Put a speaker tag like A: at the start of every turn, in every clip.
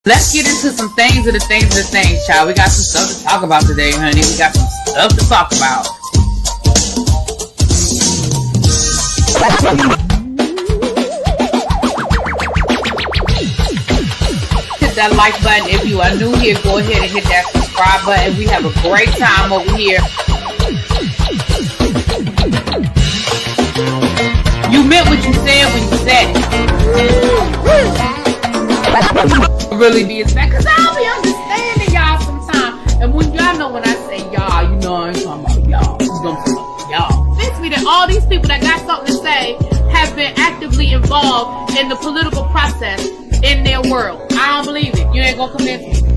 A: Let's get into some things, child. We got some stuff to talk about today, honey. We got some stuff to talk about. Hit that like button. If you are new here, go ahead and hit that subscribe button. We have a great time over here. You meant what you said when you said it. Really be back, because I'll be understanding y'all sometimes. And when y'all know when I say y'all, you know I ain't talking about y'all. You know I'm talking about y'all. Convince me that all these people that got something to say have been actively involved in the political process in their world. I don't believe it. You ain't gonna convince me.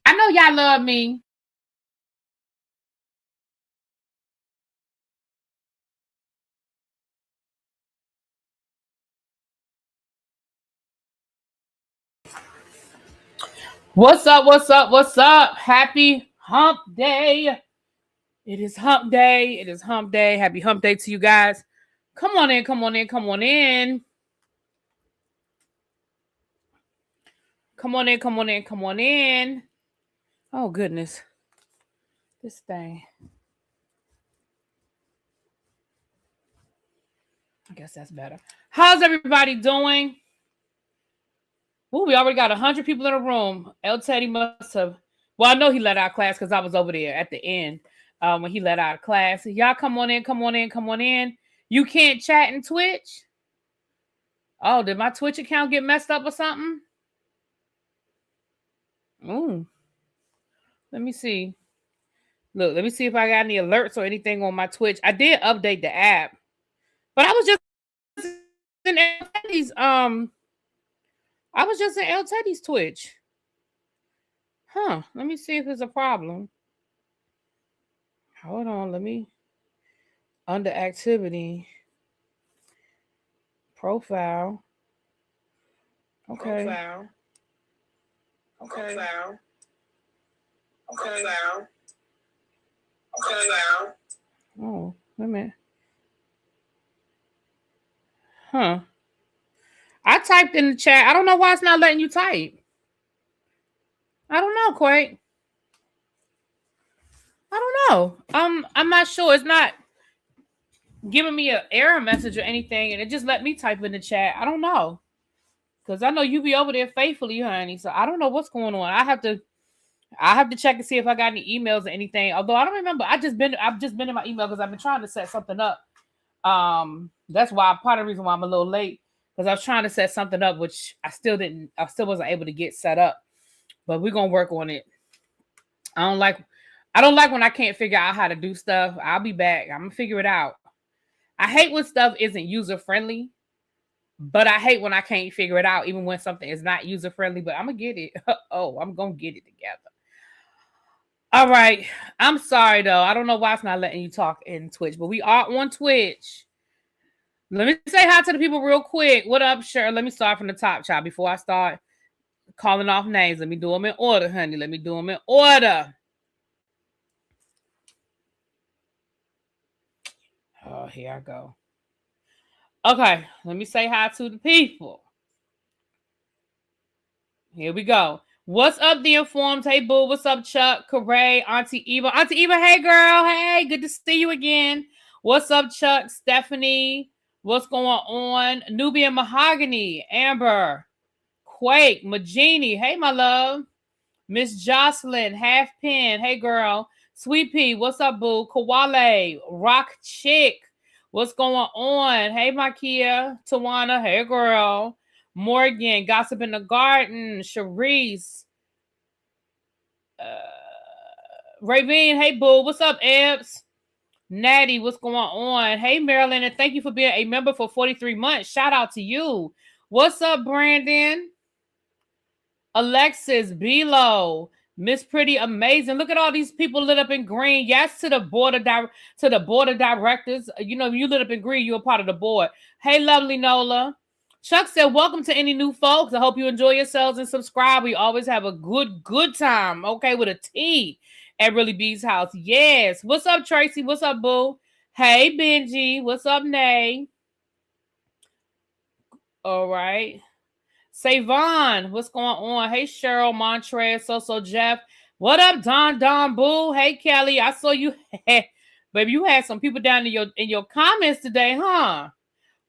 A: I know y'all love me. What's up? Happy hump day. It is hump day. Happy hump day to you guys. Come on in. Come on in. Oh, goodness. This thing. I guess that's better. How's everybody doing? Ooh, we already got 100 people in the room. El Teddy must have. Well, I know he let out class because I was over there at the end when he let out class. Y'all come on in. You can't chat in Twitch? Oh, did my Twitch account get messed up or something? Ooh. Let me see. Look, let me see if I got any alerts or anything on my Twitch. I did update the app. But I was just in El Teddy's Twitch. Huh. Let me see if there's a problem. Hold on. Let me. Under activity. Profile. Okay. Oh, wait a minute. Huh. I typed in the chat. I don't know why it's not letting you type. I don't know, Quake. I don't know. I'm not sure. It's not giving me an error message or anything, and it just let me type in the chat. I don't know. Because I know you be over there faithfully, honey. So I don't know what's going on. I have to check and see if I got any emails or anything. Although I don't remember. I've just been in my email because I've been trying to set something up. That's why part of the reason why I'm a little late. Because I was trying to set something up, which I still wasn't able to get set up. But we're gonna work on it. I don't like when I can't figure out how to do stuff. I'll be back. I'm gonna figure it out. I hate when stuff isn't user-friendly, but I hate when I can't figure it out, even when something is not user-friendly, but I'm gonna get it. I'm gonna get it together. All right. I'm sorry though. I don't know why it's not letting you talk in Twitch, but we are on Twitch. Let me say hi to the people real quick. What up, Sure? Let me start from the top, child. Before I start calling off names, let me do them in order, honey. Let me do them in order. Oh, here I go. Okay, let me say hi to the people. Here we go. What's up, The Informed? Hey, boo. What's up, Chuck? Corey, Auntie Eva. Auntie Eva, hey, girl. Hey, good to see you again. What's up, Chuck? Stephanie. What's going on? Nubian Mahogany. Amber. Quake. Majini. Hey, my love. Miss Jocelyn. Half Pin. Hey, girl. Sweet Pea. What's up, boo? Kawale. Rock Chick. What's going on? Hey, Makia. Tawana. Hey, girl. Morgan. Gossip in the Garden. Sharice. Ravine. Hey, boo. What's up, Ebbs? Natty, what's going on? Hey, Marilyn, and thank you for being a member for 43 months. Shout out to you. What's up, Brandon? Alexis, Bilo, Miss Pretty, amazing. Look at all these people lit up in green. Yes, to the board of directors. You know, you lit up in green, you're a part of the board. Hey, lovely Nola. Chuck said, welcome to any new folks. I hope you enjoy yourselves and subscribe. We always have a good time, okay, with a T at Really B's house. Yes. What's up, Tracy? What's up, boo? Hey, Benji. What's up, Nay? All right. Savon, what's going on? Hey, Cheryl, Montrez, So Jeff. What up, Don Boo? Hey, Kelly, I saw you. Baby, you had some people down in your comments today, huh?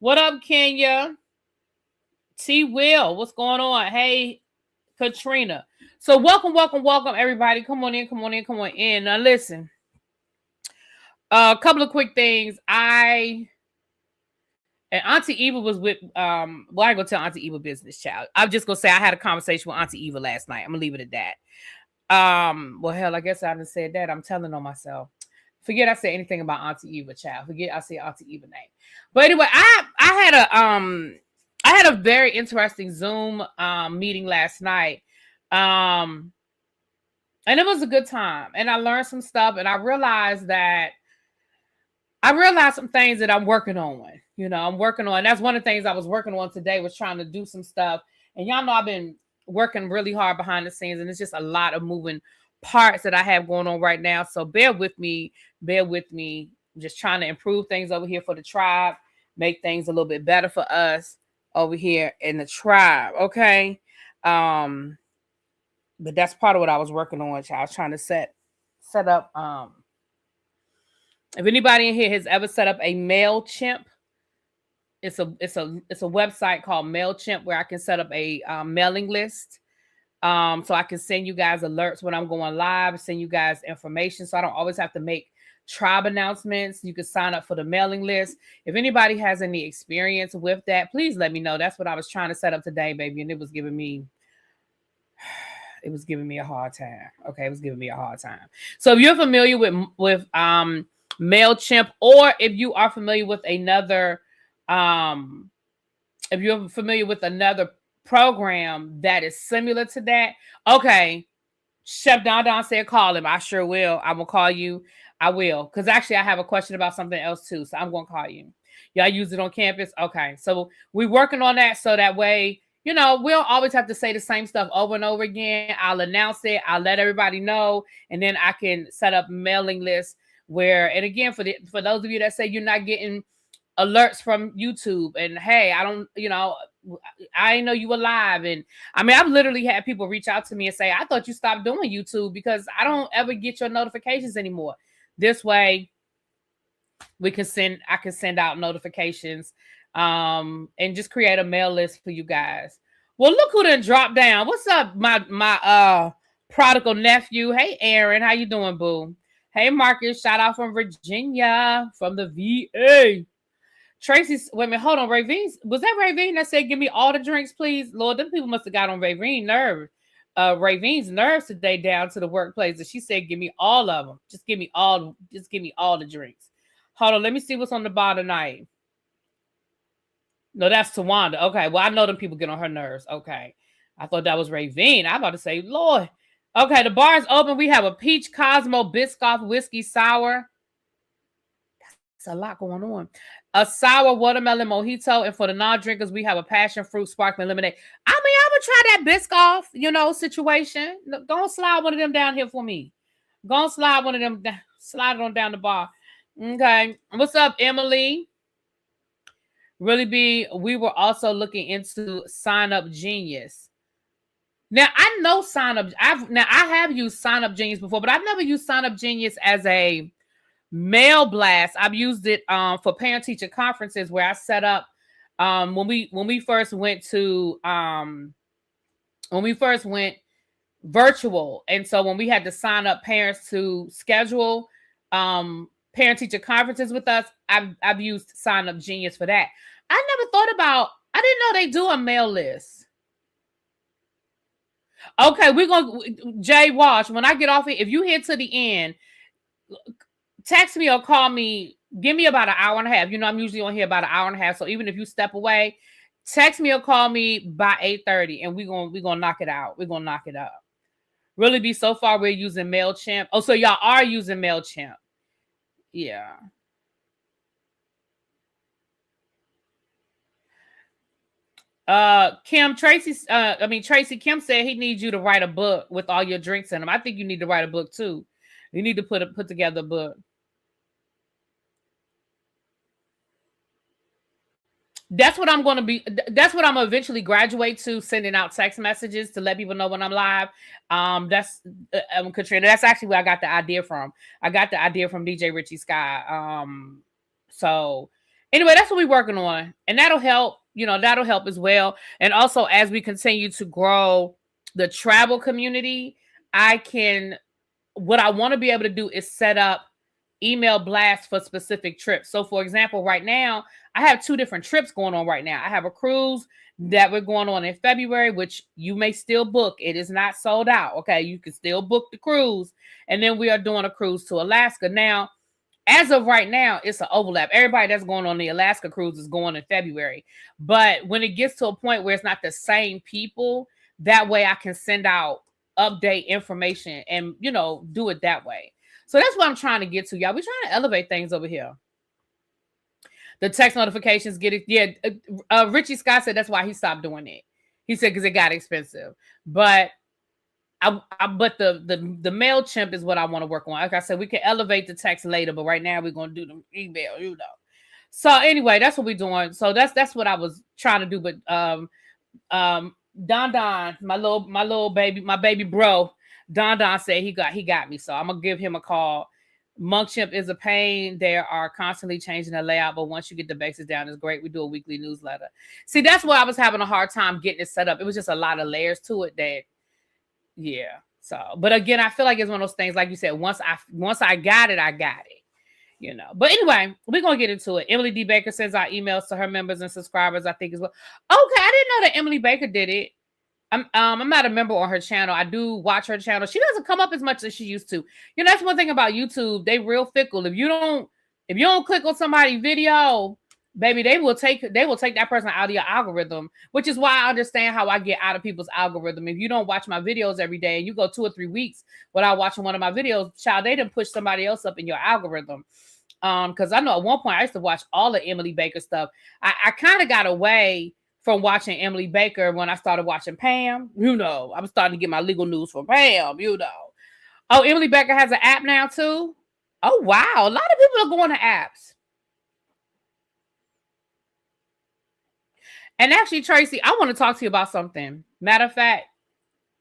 A: What up, Kenya? T Will, what's going on? Hey, Katrina. So welcome, everybody. Come on in. Now listen. A couple of quick things. And Auntie Eva was with well, I ain't gonna tell Auntie Eva business, child. I'm just gonna say I had a conversation with Auntie Eva last night. I'm gonna leave it at that. Well, hell, I guess I haven't said that. I'm telling on myself. Forget I said anything about Auntie Eva, child. Forget I said Auntie Eva name. But anyway, I had a very interesting Zoom meeting last night. And it was a good time. And I learned some stuff, and I realized some things that I'm working on. I'm working on. That's one of the things I was working on today, was trying to do some stuff. And y'all know I've been working really hard behind the scenes, and it's just a lot of moving parts that I have going on right now. So bear with me. I'm just trying to improve things over here for the tribe, make things a little bit better for us over here in the tribe. Okay. But that's part of what I was working on. I was trying to set up. If anybody in here has ever set up a MailChimp, it's a website called MailChimp where I can set up a mailing list. So I can send you guys alerts when I'm going live, send you guys information. So I don't always have to make tribe announcements. You can sign up for the mailing list. If anybody has any experience with that, please let me know. That's what I was trying to set up today, baby. And it was giving me a hard time. Okay. It was giving me a hard time. So if you're familiar with MailChimp, or if you are familiar with another program that is similar to that, okay, Chef Don said call him. I sure will. I will call you. I will, because actually I have a question about something else too, so I'm going to call you. Y'all use it on campus? Okay, so we're working on that, so that way, we don't always have to say the same stuff over and over again. I'll announce it. I'll let everybody know, and then I can set up mailing lists where, and again, for those of you that say you're not getting alerts from YouTube, and hey, I don't, I didn't know you were live. And I mean, I've literally had people reach out to me and say, I thought you stopped doing YouTube because I don't ever get your notifications anymore. This way I can send out notifications and just create a mail list for you guys. Well, look who done dropped down. What's up, my prodigal nephew? Hey, Aaron, how you doing, boo? Hey, Marcus, shout out from Virginia, from the VA. Tracy, wait a minute, hold on. Was that Ravine that said, give me all the drinks, please? Lord, them people must have got on Ravine's nerves today down to the workplace. And she said, give me all of them. Just give me all the drinks. Hold on, let me see what's on the bar tonight. No, that's Tawanda. Okay, well, I know them people get on her nerves. Okay. I thought that was Ravine. I'm about to say, Lord. Okay, the bar is open. We have a peach Cosmo Biscoff whiskey sour. That's a lot going on. A sour watermelon mojito. And for the non-drinkers, we have a passion fruit sparkling lemonade. I mean, I would try that Biscoff, situation. Go and slide one of them down here for me. Go and slide one of them, slide it on down the bar. Okay. What's up, Emily? We were also looking into Sign Up Genius. Now, I know Sign Up. I have used Sign Up Genius before, but I've never used Sign Up Genius as a mail blast. I've used it for parent-teacher conferences where I set up when we first went virtual, and so when we had to sign up parents to schedule parent-teacher conferences with us, I've used Sign Up Genius for that. I never thought about. I didn't know they do a mail list. Okay, we're going, Jay Walsh, when I get off here, if you hit to the end, text me or call me, give me about an hour and a half. I'm usually on here about an hour and a half. So even if you step away, text me or call me by 8:30 and we're gonna knock it out. We're gonna knock it up. Really so far we're using MailChimp. Oh, so y'all are using MailChimp. Yeah. Tracy Kim said he needs you to write a book with all your drinks in them. I think you need to write a book too. You need to put together a book. That's what I'm going to be. That's what I'm gonna eventually graduate to, sending out text messages to let people know when I'm live. That's Katrina. That's actually where I got the idea from. I got the idea from DJ Richie Sky. So anyway, that's what we're working on, and that'll help. That'll help as well. And also, as we continue to grow the travel community, what I want to be able to do is set up email blasts for specific trips. So for example, right now, I have 2 different trips going on right now. I have a cruise that we're going on in February, which you may still book. It is not sold out. Okay. You can still book the cruise. And then we are doing a cruise to Alaska. Now, as of right now, it's an overlap. Everybody that's going on the Alaska cruise is going in February. But when it gets to a point where it's not the same people, that way I can send out update information and, do it that way. So that's what I'm trying to get to, y'all. We're trying to elevate things over here. The text notifications get it. Yeah. Richie Scott said that's why he stopped doing it. He said, because it got expensive. But but the MailChimp is what I want to work on. Like I said, we can elevate the text later, but right now we're going to do the email, So anyway, that's what we're doing. So that's what I was trying to do. But Don, my little baby, my baby bro, Don said he got me. So I'm gonna give him a call. Monkship is a pain. They are constantly changing the layout, but once you get the basics down, it's great. We do a weekly newsletter. See, that's why I was having a hard time getting it set up. It was just a lot of layers to it yeah. So, but again, I feel like it's one of those things, like you said, once I got it, I got it. But anyway, we're gonna get into it. Emily D. Baker sends out emails to her members and subscribers, I think, as well. Okay, I didn't know that Emily Baker did it. I'm not a member on her channel. I do watch her channel. She doesn't come up as much as she used to. That's one thing about YouTube. They real fickle. If you don't click on somebody's video, baby, they will take that person out of your algorithm, which is why I understand how I get out of people's algorithm. If you don't watch my videos every day and you go 2 or 3 weeks without watching one of my videos, child, they didn't push somebody else up in your algorithm. Because I know at one point I used to watch all the Emily Baker stuff. I kind of got away from watching Emily Baker when I started watching Pam. I'm starting to get my legal news from Pam, Oh, Emily Baker has an app now too? Oh, wow. A lot of people are going to apps. And actually, Tracy, I want to talk to you about something. Matter of fact,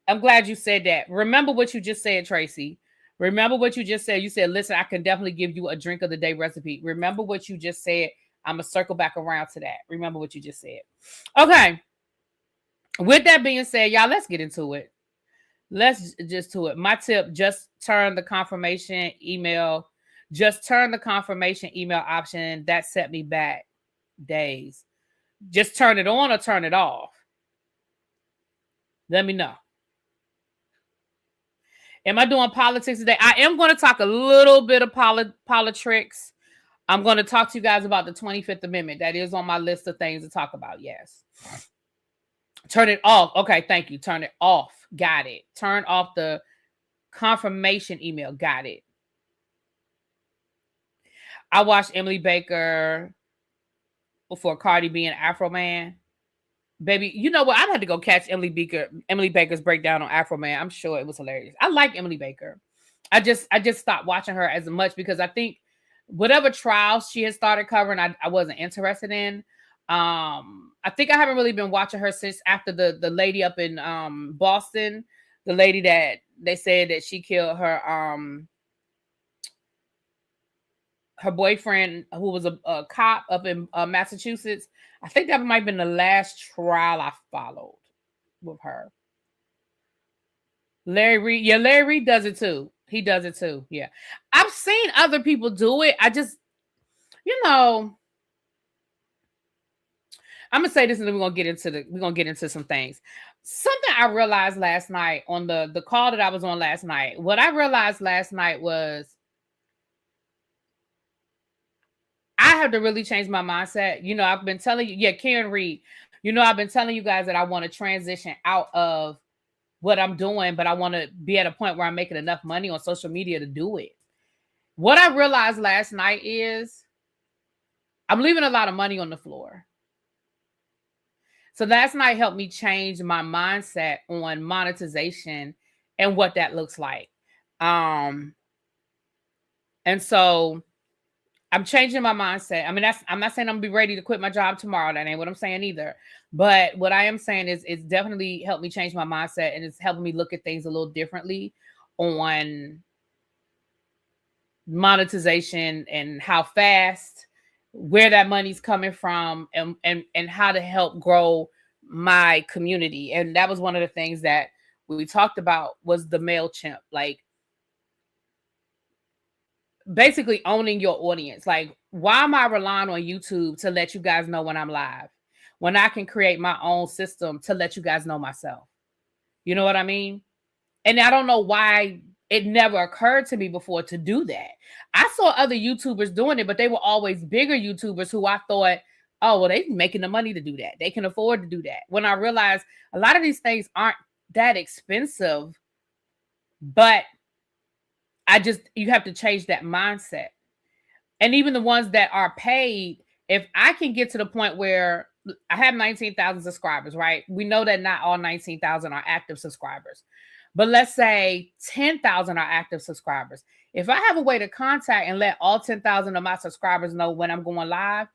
A: I'm glad you said that. Remember what you just said, Tracy. Remember what you just said. You said, listen, I can definitely give you a drink of the day recipe. Remember what you just said. I'm going to circle back around to that. Remember what you just said. Okay. With that being said, y'all, let's get into it. Let's just do it. My tip, just turn the confirmation email. Just turn the confirmation email option. That set me back days. Just turn it on or turn it off. Let me know. Am I doing politics today? I am going to talk a little bit of politics. I'm going to talk to you guys about the 25th Amendment. That is on my list of things to talk about. Yes. Turn it off. Okay, thank you. Turn it off. Got it. Turn off the confirmation email. Got it. I watched Emily Baker for Cardi being Afro Man. Baby, you know what? I had to go catch Emily Baker's breakdown on Afro Man. I'm sure it was hilarious. I like Emily Baker. I just stopped watching her as much because I think whatever trials she had started covering, I wasn't interested in. I think I haven't really been watching her since after the lady up in Boston, the lady that they said that she killed her boyfriend, who was a cop up in Massachusetts. I think that might have been the last trial I followed with her. Larry Reed. Yeah, Larry Reed does it too. He does it too. Yeah. I've seen other people do it. I just, I'm gonna say this and then we're gonna get into some things. Something I realized last night on the call that I was on last night. What I realized last night was I have to really change my mindset. I've been telling you, Karen Reed, I've been telling you guys that I want to transition out of what I'm doing, but I want to be at a point where I'm making enough money on social media to do it. What I realized last night is I'm leaving a lot of money on the floor. So last night helped me change my mindset on monetization and what that looks like. And so I'm changing my mindset. I mean, I'm not saying I'm gonna be ready to quit my job tomorrow. That ain't what I'm saying either. But what I am saying is it's definitely helped me change my mindset, and it's helping me look at things a little differently on monetization and how fast, where that money's coming from, and how to help grow my community. And that was one of the things that we talked about was the MailChimp, like basically owning your audience. Like, why am I relying on YouTube to let you guys know when I'm live, when I can create my own system to let you guys know myself? You know what I mean? And I don't know why it never occurred to me before to do that. I saw other YouTubers doing it, but they were always bigger YouTubers who I thought, oh, well, they're making the money to do that. They can afford to do that. When I realized a lot of these things aren't that expensive, but you have to change that mindset. And even the ones that are paid, if I can get to the point where I have 19,000 subscribers, right? We know that not all 19,000 are active subscribers, but let's say 10,000 are active subscribers. If I have a way to contact and let all 10,000 of my subscribers know when I'm going live,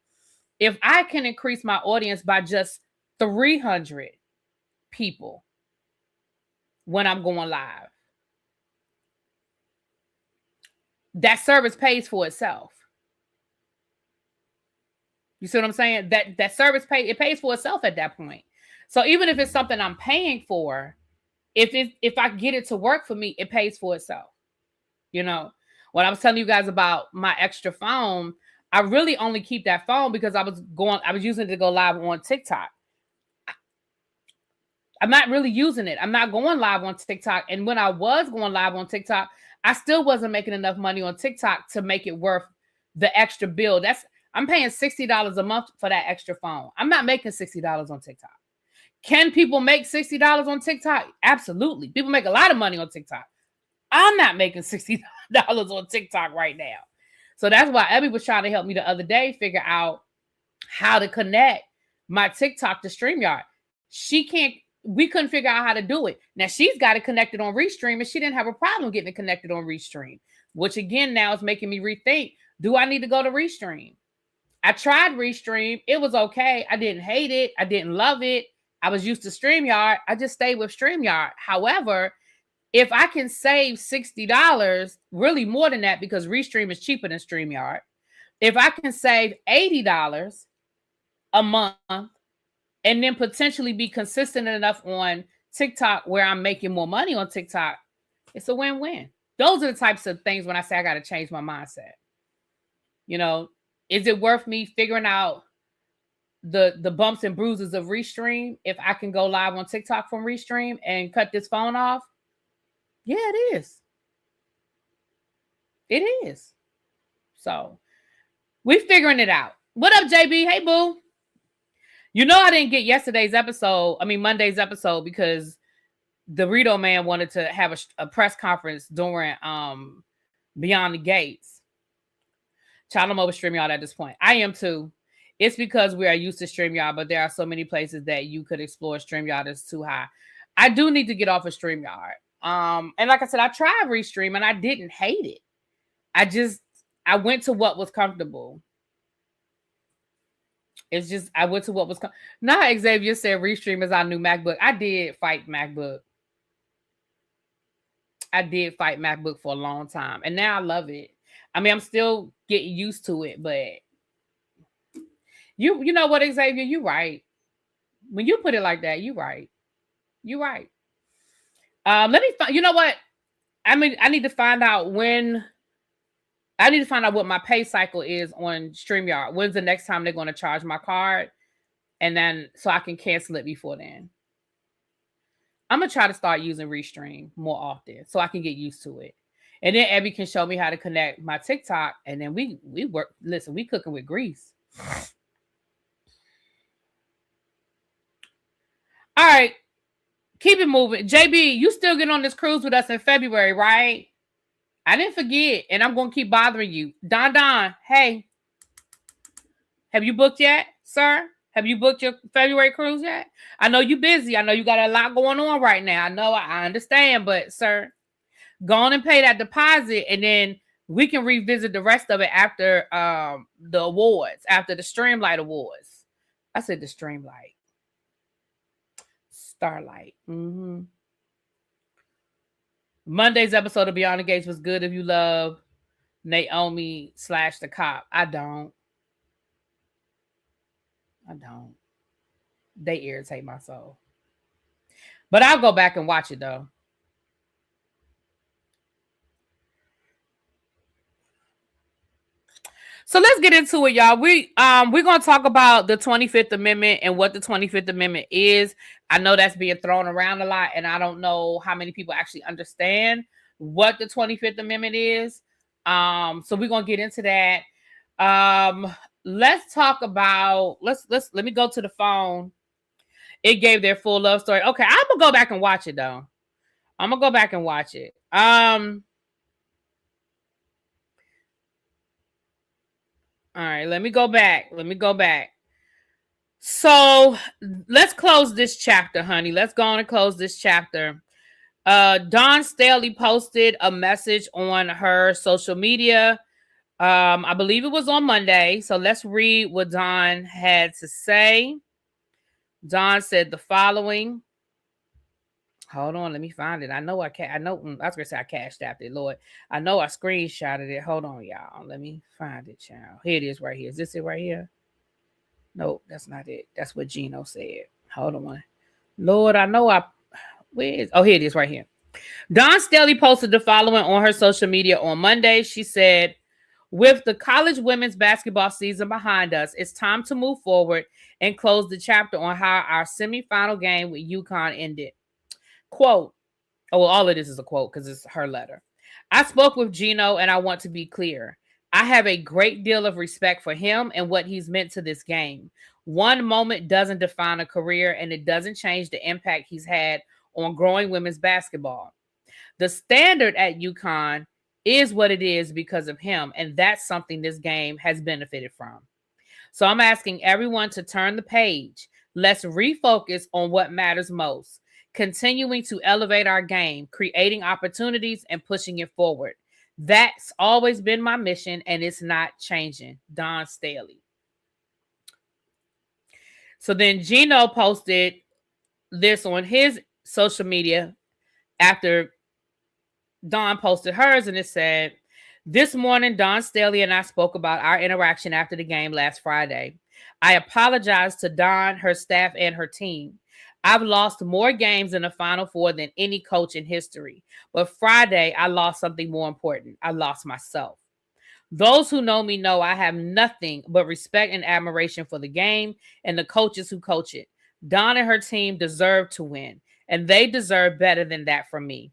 A: if I can increase my audience by just 300 people when I'm going live, that service pays for itself. You see what I'm saying? That service pays for itself at that point. So even if it's something I'm paying for, if I get it to work for me, it pays for itself. You know, when I was telling you guys about my extra phone, I really only keep that phone because I was using it to go live on TikTok. I'm not really using it. I'm not going live on TikTok. And when I was going live on TikTok, I still wasn't making enough money on TikTok to make it worth the extra bill. I'm paying $60 a month for that extra phone. I'm not making $60 on TikTok. Can people make $60 on TikTok? Absolutely. People make a lot of money on TikTok. I'm not making $60 on TikTok right now. So that's why Abby was trying to help me the other day figure out how to connect my TikTok to StreamYard. We couldn't figure out how to do it. Now she's got it connected on Restream, and she didn't have a problem getting it connected on Restream, which again now is making me rethink, do I need to go to Restream? I tried Restream. It was okay. I didn't hate it. I didn't love it. I was used to StreamYard. I just stayed with StreamYard. However, if I can save $60, really more than that because Restream is cheaper than StreamYard. If I can save $80 a month and then potentially be consistent enough on TikTok where I'm making more money on TikTok, it's a win-win. Those are the types of things when I say I got to change my mindset. You know, is it worth me figuring out the bumps and bruises of Restream if I can go live on TikTok from Restream and cut this phone off? Yeah, it is. It is. So we're figuring it out. What up, JB? Hey, boo. You know I didn't get Monday's episode because the Rito man wanted to have a press conference during Beyond the Gates. Child, I'm over StreamYard at this point. I am too. It's because we are used to StreamYard, but there are so many places that you could explore. StreamYard is too high. I do need to get off of StreamYard. And like I said, I tried Restream and I didn't hate it. I went to what was comfortable. It's just, I went to what was Now Xavier said Restream is our new MacBook. I did fight MacBook. I did fight MacBook for a long time. And now I love it. I mean, I'm still getting used to it, but you know what, Xavier? You're right. When you put it like that, you're right. You're right. Let me find, you know what? I mean, I need to find out what my pay cycle is on StreamYard. When's the next time they're going to charge my card? And then so I can cancel it before then. I'm going to try to start using Restream more often so I can get used to it. And then Abby can show me how to connect my TikTok. And then we work. Listen, we cooking with grease. All right. Keep it moving. JB, you still get on this cruise with us in February, right? I didn't forget, and I'm going to keep bothering you. Don, hey. Have you booked yet, sir? Have you booked your February cruise yet? I know you're busy. I know you got a lot going on right now. I know, I understand, but sir, go on and pay that deposit, and then We can revisit the rest of it after the awards, after the Streamlight Awards. I said the Streamlight. Starlight. Monday's episode of Beyond the Gates was good if you love Naomi / the cop. I don't. They irritate my soul. But I'll go back and watch it though. So let's get into it, y'all. We're gonna talk about the 25th Amendment and what the 25th Amendment is. I know that's being thrown around a lot, and I don't know how many people actually understand what the 25th Amendment is. So we're gonna get into that. Let's talk about let me go to the phone. It gave their full love story. Okay, I'm gonna go back and watch it though. I'm gonna go back and watch it. All right, let me go back. So let's close this chapter, honey. Let's go on and close this chapter. Dawn Staley posted a message on her social media. I believe it was on Monday. So let's read what Dawn had to say. Dawn said the following. Hold on, let me find it. I know I was gonna say I cashed out it, Lord. I know I screenshotted it. Hold on, y'all. Let me find it, child. Here it is right here. Is this it right here? Nope, that's not it. That's what Gino said. Hold on. Lord, I know here it is right here. Dawn Staley posted the following on her social media on Monday. She said, with the college women's basketball season behind us, it's time to move forward and close the chapter on how our semifinal game with UConn ended. Quote, all of this is a quote because it's her letter. I spoke with Gino and I want to be clear. I have a great deal of respect for him and what he's meant to this game. One moment doesn't define a career and it doesn't change the impact he's had on growing women's basketball. The standard at UConn is what it is because of him, and that's something this game has benefited from. So I'm asking everyone to turn the page. Let's refocus on what matters most. Continuing to elevate our game, creating opportunities, and pushing it forward. That's always been my mission, and it's not changing. Dawn Staley. So then Gino posted this on his social media after Dawn posted hers, and it said, this morning, Dawn Staley and I spoke about our interaction after the game last Friday. I apologize to Dawn, her staff, and her team. I've lost more games in the Final Four than any coach in history. But Friday, I lost something more important. I lost myself. Those who know me know I have nothing but respect and admiration for the game and the coaches who coach it. Dawn and her team deserve to win, and they deserve better than that from me.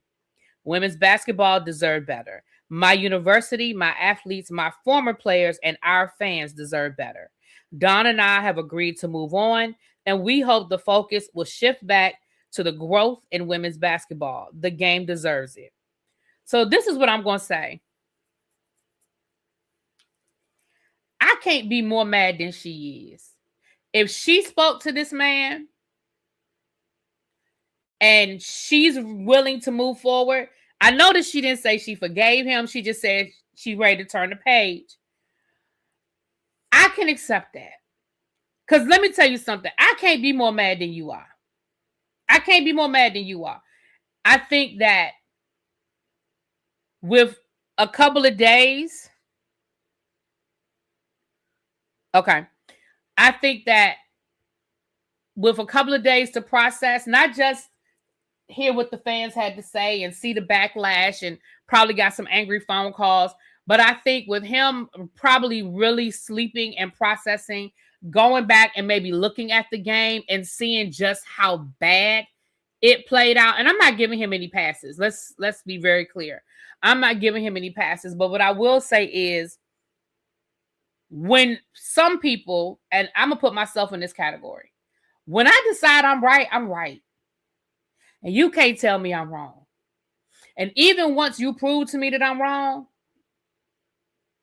A: Women's basketball deserve better. My university, my athletes, my former players, and our fans deserve better. Dawn and I have agreed to move on, and we hope the focus will shift back to the growth in women's basketball. The game deserves it. So this is what I'm going to say. I can't be more mad than she is. If she spoke to this man and she's willing to move forward, I noticed she didn't say she forgave him. She just said she's ready to turn the page. I can accept that. Because let me tell you something. I can't be more mad than you are. I can't be more mad than you are. I think that with a couple of days, I think that with a couple of days to process, not just hear what the fans had to say and see the backlash and probably got some angry phone calls, but I think with him probably really sleeping and processing, going back and maybe looking at the game and seeing just how bad it played out. And I'm not giving him any passes. Let's be very clear. I'm not giving him any passes. But what I will say is when some people, and I'm going to put myself in this category, when I decide I'm right, I'm right. And you can't tell me I'm wrong. And even once you prove to me that I'm wrong,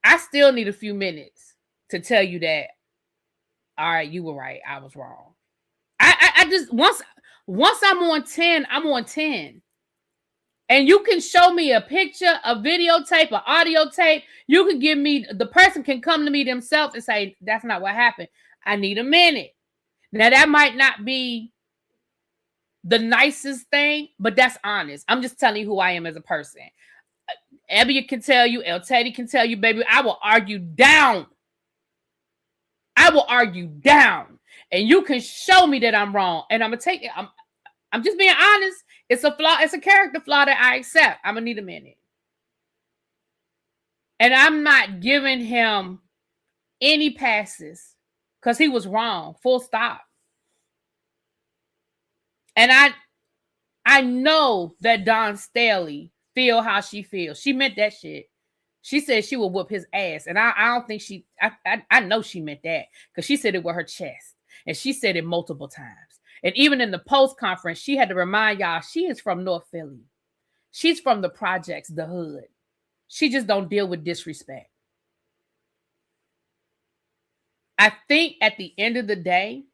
A: I still need a few minutes to tell you that, all right, you were right. I was wrong. I just, once I'm on 10, I'm on 10. And you can show me a picture, a videotape, an audio tape. You can give me, the person can come to me themselves and say, that's not what happened. I need a minute. Now, that might not be the nicest thing, but that's honest. I'm just telling you who I am as a person. Ebby can tell you, El Teddy can tell you, baby, I will argue down. I will argue down. And you can show me that I'm wrong. And I'm going to take it. I'm just being honest. It's a flaw. It's a character flaw that I accept. I'm going to need a minute. And I'm not giving him any passes because he was wrong. Full stop. And I know that Dawn Staley feel how she feels. She meant that shit. She said she would whoop his ass. And I don't think I know she meant that because she said it with her chest. And she said it multiple times. And even in the post conference, she had to remind y'all she is from North Philly. She's from the projects, the hood. She just don't deal with disrespect. I think at the end of the day,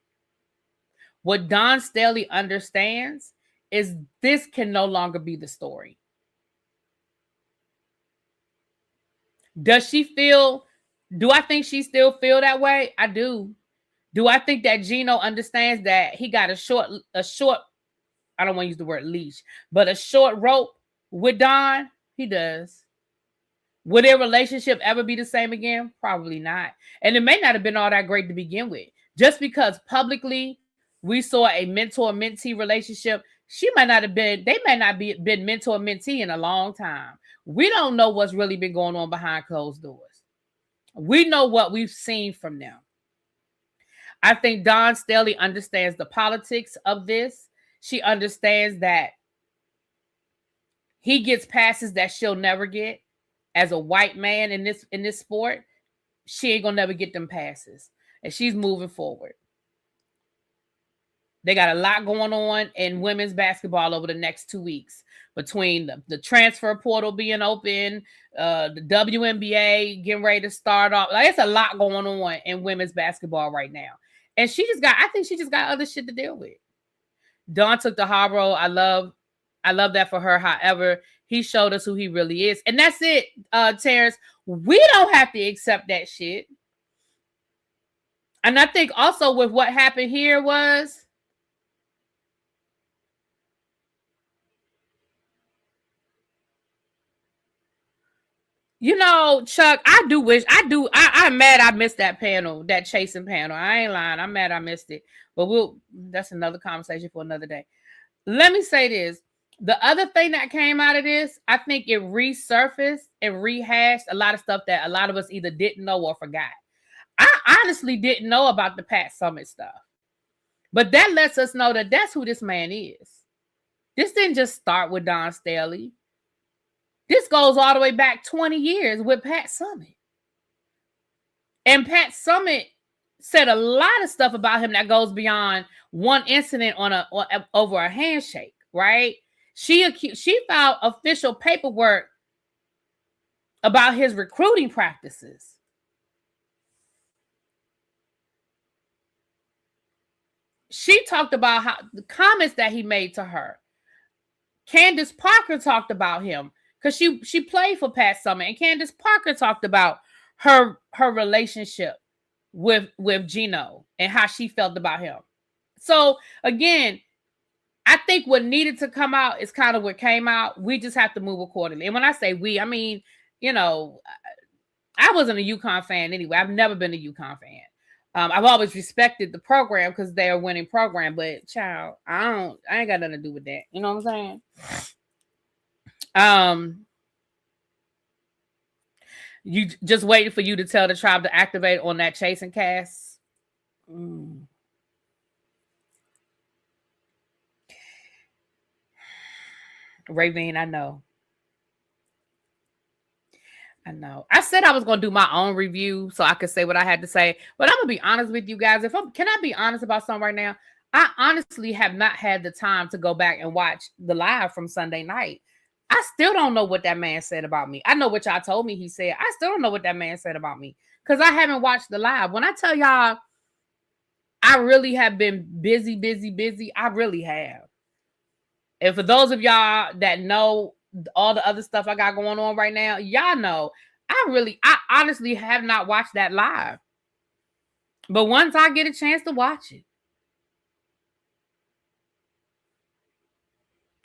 A: what Dawn Staley understands is this can no longer be the story. Does she feel, do I think she still feel that way? I do. Do I think that Gino understands that he got a short, I don't want to use the word leash, but a short rope with Dawn? He does. Would their relationship ever be the same again? Probably not. And it may not have been all that great to begin with. Just because publicly we saw a mentor-mentee relationship, they might not be been mentor-mentee in a long time. We don't know what's really been going on behind closed doors. We know what we've seen from them. I think Dawn Staley understands the politics of this. She understands that he gets passes that she'll never get. As a white man in this sport, she ain't gonna never get them passes. And she's moving forward. They got a lot going on in women's basketball over the next 2 weeks between the transfer portal being open, the WNBA getting ready to start off. Like, it's a lot going on in women's basketball right now. And I think she just got other shit to deal with. Dawn took the hard road. I love that for her. However, he showed us who he really is. And that's it, Terrence. We don't have to accept that shit. And I think also with what happened here was, you know, Chuck, I'm mad I missed that panel, that chasing panel. I ain't lying. I'm mad I missed it. But that's another conversation for another day. Let me say this. The other thing that came out of this, I think it resurfaced and rehashed a lot of stuff that a lot of us either didn't know or forgot. I honestly didn't know about the Pat Summitt stuff. But that lets us know that that's who this man is. This didn't just start with Dawn Staley. This goes all the way back 20 years with Pat Summitt. And Pat Summitt said a lot of stuff about him that goes beyond one incident over a handshake, right? She filed official paperwork about his recruiting practices. She talked about how the comments that he made to her. Candace Parker talked about him because she played for Pat Summitt, and Candace Parker talked about her relationship with Gino and how she felt about him. So again, I think what needed to come out is kind of what came out. We just have to move accordingly. And when I say we, I mean, you know, I wasn't a UConn fan anyway. I've never been a UConn fan. I've always respected the program because they're a winning program. But child, I ain't got nothing to do with that. You know what I'm saying? You just waiting for you to tell the tribe to activate on that chasing cast. Ravine, I know. I said I was going to do my own review so I could say what I had to say. But I'm going to be honest with you guys. Can I be honest about something right now? I honestly have not had the time to go back and watch the live from Sunday night. I still don't know what that man said about me. I know what y'all told me he said. I still don't know what that man said about me because I haven't watched the live. When I tell y'all, I really have been busy. I really have. And for those of y'all that know, all the other stuff I got going on right now, y'all know I honestly have not watched that live. But once I get a chance to watch it,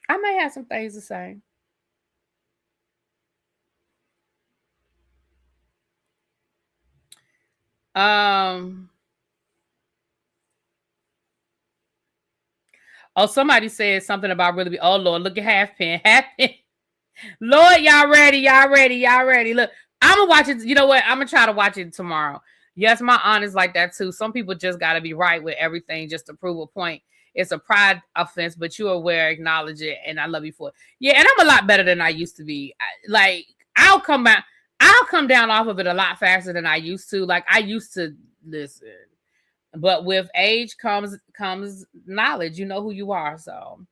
A: I may have some things to say. Oh, somebody said something about really. Oh Lord, look at Halfpin. Halfpin. Lord, y'all ready? Y'all ready? Y'all ready? Look, I'm gonna watch it. You know what? I'm gonna try to watch it tomorrow. Yes, my aunt is like that too. Some people just gotta be right with everything just to prove a point. It's a pride offense, but you're aware, acknowledge it, and I love you for it. Yeah, and I'm a lot better than I used to be. I'll come down off of it a lot faster than I used to. Like I used to listen. But with age comes knowledge. You know who you are. So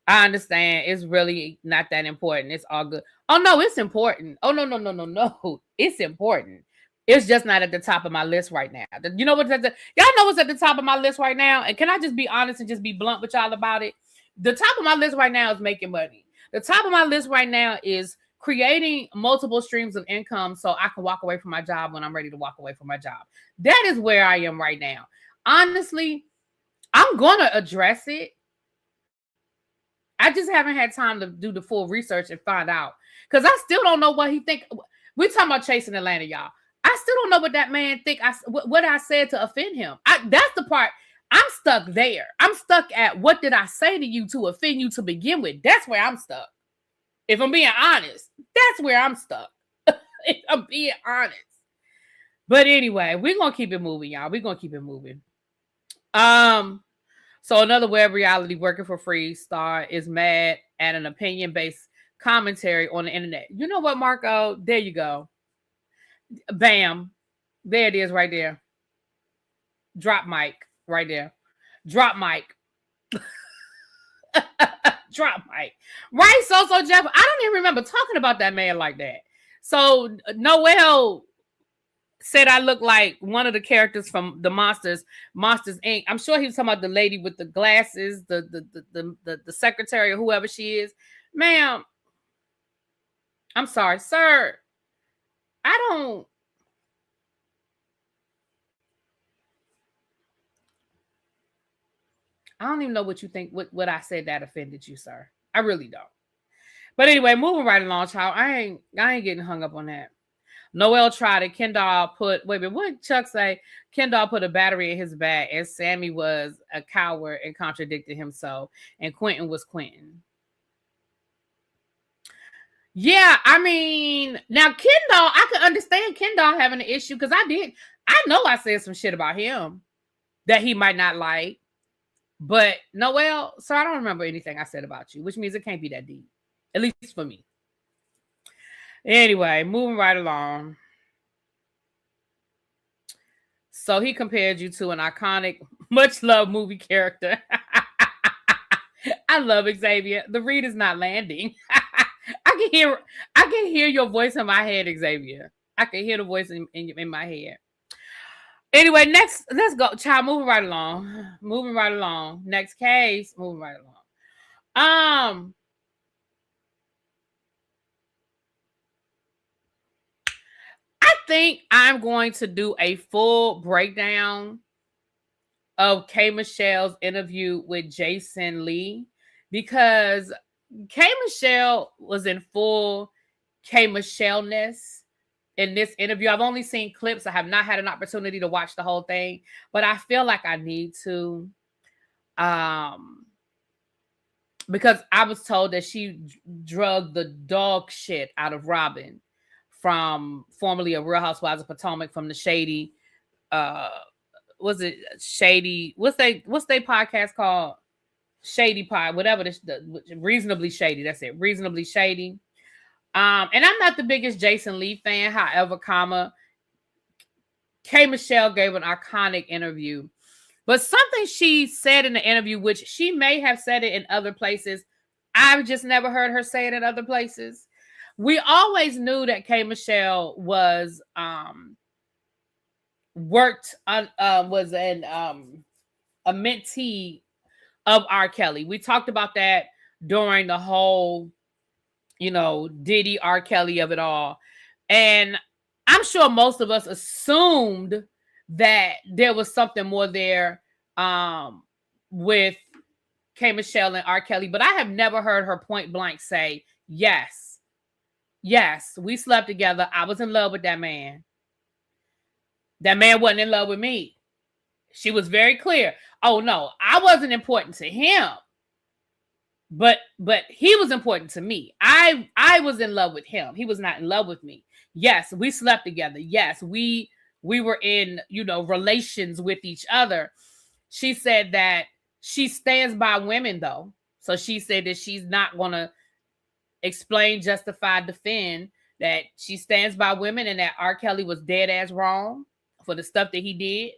A: I understand it's really not that important. It's all good. Oh no, it's important. Oh no. It's important. It's just not at the top of my list right now. You know what's y'all know what's at the top of my list right now? And can I just be honest and just be blunt with y'all about it? The top of my list right now is making money. The top of my list right now is creating multiple streams of income so I can walk away from my job when I'm ready to walk away from my job. That is where I am right now. Honestly, I'm going to address it. I just haven't had time to do the full research and find out. Because I still don't know what he think. We're talking about chasing Atlanta, y'all. I still don't know what that man think. What I said to offend him. That's the part. I'm stuck there. I'm stuck at what did I say to you to offend you to begin with? That's where I'm stuck. If I'm being honest, that's where I'm stuck. If I'm being honest. But anyway, we're going to keep it moving, y'all. We're going to keep it moving. So another web reality working for free star is mad at an opinion-based commentary on the internet. You know what, Marco? There you go. Bam. There it is right there. Drop mic right there. Drop mic. Drop mic. Right, So Jeff, I don't even remember talking about that man like that. So Noel said I look like one of the characters from the Monsters Inc. I'm sure he was talking about the lady with the glasses, the secretary or whoever she is. Ma'am, I'm sorry, sir. I don't even know what you think, what I said that offended you, sir. I really don't. But anyway, moving right along, child. I ain't getting hung up on that. Noel tried it. Kendall put, wait a minute, what did Chuck say? Kendall put a battery in his back and Sammy was a coward and contradicted himself. And Quentin was Quentin. Yeah, I mean, now Kendall, I could understand Kendall having an issue because I know I said some shit about him that he might not like. But Noel, so I don't remember anything I said about you, which means it can't be that deep, at least for me. Anyway, moving right along. So he compared you to an iconic, much loved movie character. I love Xavier. The read is not landing. I can hear your voice in my head, Xavier. I can hear the voice in my head. Anyway, next, let's go. Child, moving right along. Next case, moving right along. I think I'm going to do a full breakdown of K. Michelle's interview with Jason Lee because K. Michelle was in full K. Michelle-ness in this interview. I've only seen clips. I have not had an opportunity to watch the whole thing, but I feel like I need to. Because I was told that she drugged the dog shit out of Robin from formerly of Real Housewives of Potomac from the Shady, was it Shady? What's they podcast called? Shady Pie, whatever. Reasonably Shady. That's it. Reasonably Shady. And I'm not the biggest Jason Lee fan. However, K. Michelle gave an iconic interview. But something she said in the interview, which she may have said it in other places, I've just never heard her say it in other places. We always knew that K. Michelle was was a mentee of R. Kelly. We talked about that during the whole Diddy, R. Kelly of it all. And I'm sure most of us assumed that there was something more there with K. Michelle and R. Kelly, but I have never heard her point blank say, yes, we slept together. I was in love with that man. That man wasn't in love with me. She was very clear. Oh no, I wasn't important to him. But he was important to me. I was in love with him. He was not in love with me. Yes, we slept together. Yes, we were in, relations with each other. She said that she stands by women though. So she said that she's not going to explain, justify, defend, that she stands by women and that R. Kelly was dead ass wrong for the stuff that he did.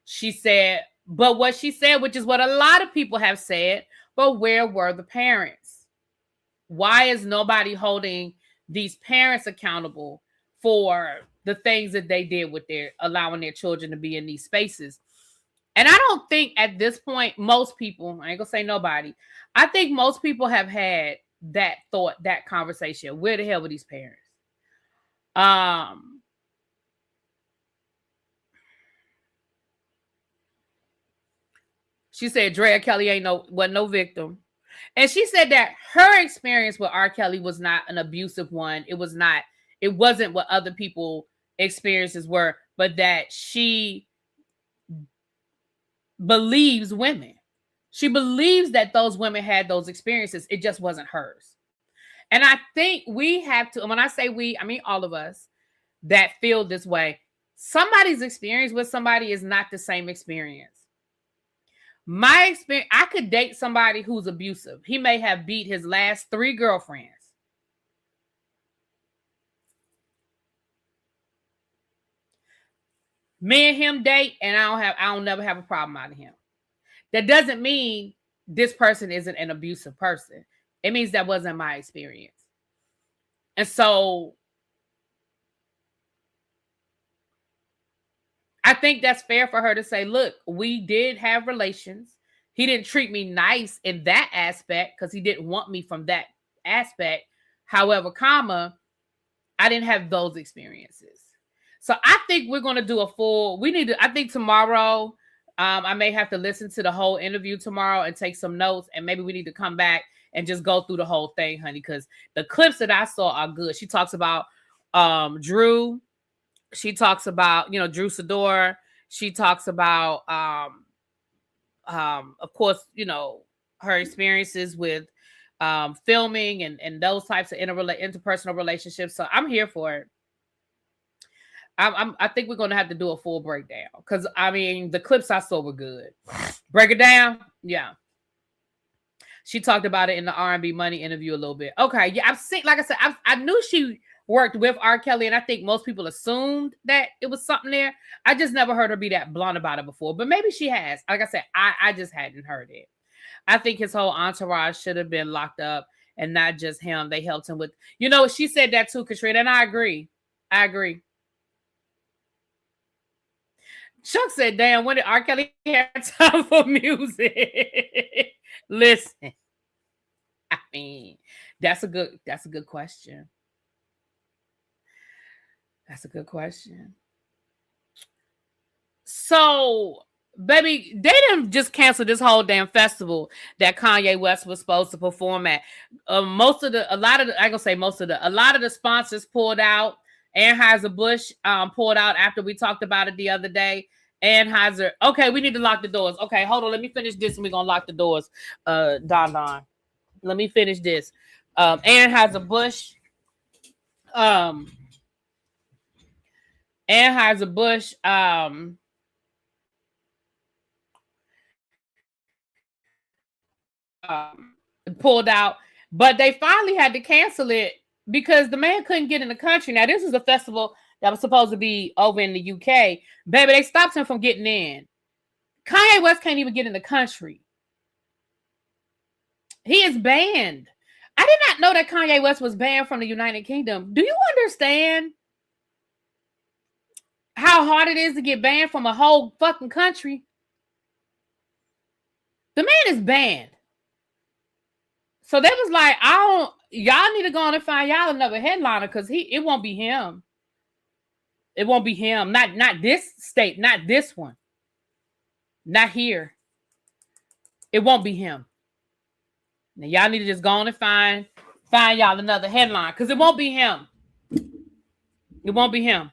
A: She said, but what she said, which is what a lot of people have said, but where were the parents? Why is nobody holding these parents accountable for the things that they did with allowing their children to be in these spaces? And I don't think at this point, most people, I ain't gonna say nobody, I think most people have had that thought, that conversation. Where the hell were these parents? She said Drea Kelly wasn't no victim. And she said that her experience with R. Kelly was not an abusive one. It wasn't what other people experiences were, but that she believes women. She believes that those women had those experiences. It just wasn't hers. And I think we have to, and when I say we, I mean all of us that feel this way. Somebody's experience with somebody is not the same experience. My experience, I could date somebody who's abusive. He may have beat his last 3 girlfriends. Me and him date, and I don't never have a problem out of him. That doesn't mean this person isn't an abusive person. It means that wasn't my experience. And so I think that's fair for her to say, look, we did have relations. He didn't treat me nice in that aspect because he didn't want me from that aspect. However, I didn't have those experiences. So I think we're going to do I think tomorrow, I may have to listen to the whole interview tomorrow and take some notes. And maybe we need to come back and just go through the whole thing, honey, because the clips that I saw are good. She talks about Drew. She talks about, Drew Sidor. She talks about, of course, her experiences with filming and those types of interpersonal relationships. So I'm here for it. I think we're going to have to do a full breakdown because, the clips I saw were good. Break it down. Yeah. She talked about it in the R&B Money interview a little bit. Okay. Yeah. I've seen, like I said, I knew she worked with R. Kelly, and I think most people assumed that it was something there. I just never heard her be that blunt about it before, but maybe she has. Like I said, I just hadn't heard it. I think his whole entourage should have been locked up and not just him. They helped him with, she said that too, Katrina, and I agree. Chuck said, damn, when did R. Kelly have time for music? Listen, that's a good question. That's a good question. So, baby, they didn't just cancel this whole damn festival that Kanye West was supposed to perform at. A lot of the sponsors pulled out. Anheuser-Busch pulled out after we talked about it the other day. Okay, we need to lock the doors. Okay, hold on. Let me finish this and we're going to lock the doors. Don. Let me finish this. Anheuser-Busch. Anheuser-Busch pulled out, but they finally had to cancel it because the man couldn't get in the country. Now, this is a festival that was supposed to be over in the UK. Baby, they stopped him from getting in. Kanye West can't even get in the country. He is banned. I did not know that Kanye West was banned from the United Kingdom. Do you understand how hard it is to get banned from a whole fucking country? The man is banned. So they was like, y'all need to go on and find y'all another headliner, because it won't be him. It won't be him. Not this state. Not this one. Not here. It won't be him. Now y'all need to just go on and find y'all another headline, because it won't be him. It won't be him.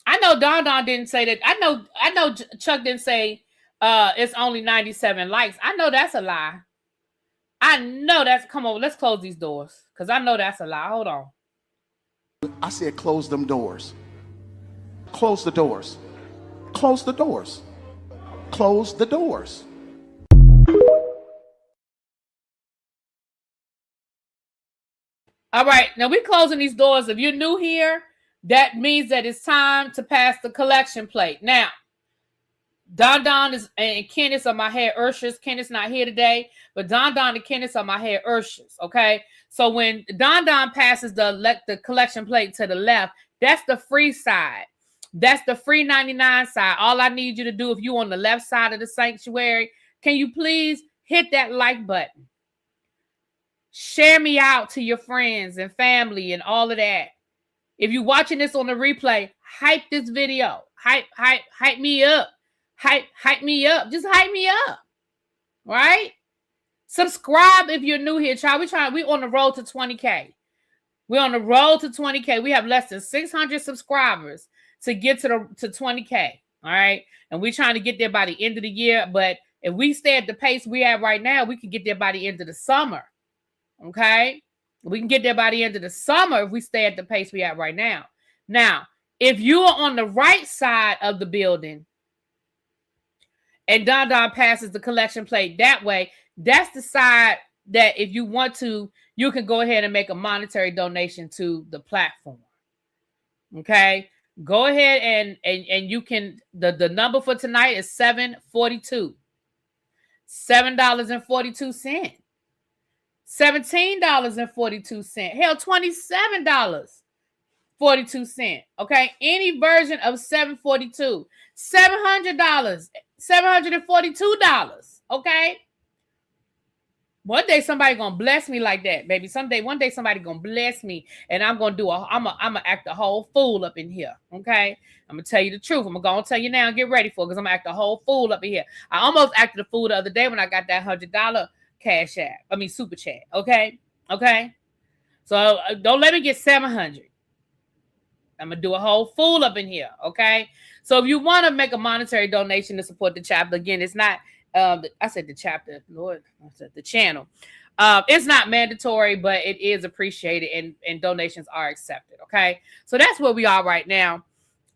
A: I know Don didn't say that. I know Chuck didn't say it's only 97 likes. I know that's a lie. I know that's, come on, let's close these doors, because I know that's a lie. Hold on.
B: I said close them doors. Close the doors. Close the doors. Close the doors.
A: All right, now we're closing these doors. If you're new here, that means that it's time to pass the collection plate. Now, Don is and Kenneth are my head urshers. Kenneth's not here today, but Don and Kenneth are my head urshers. Okay, so when Don passes the collection plate to the left, that's the free side. That's the free 99 side. All I need you to do, if you're on the left side of the sanctuary, can you please hit that like button? Share me out to your friends and family and all of that. If you're watching this on the replay, hype this video. Hype me up. Hype me up. Just hype me up. Right? Subscribe if you're new here, child. We on the road to 20K. We're on the road to 20K. We have less than 600 subscribers to get to 20K. All right. And we're trying to get there by the end of the year. But if we stay at the pace we have right now, we can get there by the end of the summer. Okay. We can get there by the end of the summer if we stay at the pace we have right now. Now, if you are on the right side of the building and Don passes the collection plate that way, that's the side that if you want to, you can go ahead and make a monetary donation to the platform. Okay. Go ahead and you can, the number for tonight is $7.42. $7.42. $17.42. Hell, $27.42. Okay. Any version of $7.42. $700. $742. Okay. One day somebody gonna bless me like that, baby. One day somebody gonna bless me, and I'm gonna act a whole fool up in here. Okay, I'm gonna tell you the truth. I'm gonna tell you now and get ready for it, because I'm gonna act a whole fool up in here. I almost acted a fool the other day when I got that $100 cash app. Super chat. Okay. So don't let me get 700. I'm gonna do a whole fool up in here. Okay. So if you want to make a monetary donation to support the chapter, again, it's not. I said the chapter, Lord, I said the channel. It's not mandatory, but it is appreciated, and donations are accepted. Okay, so that's where we are right now.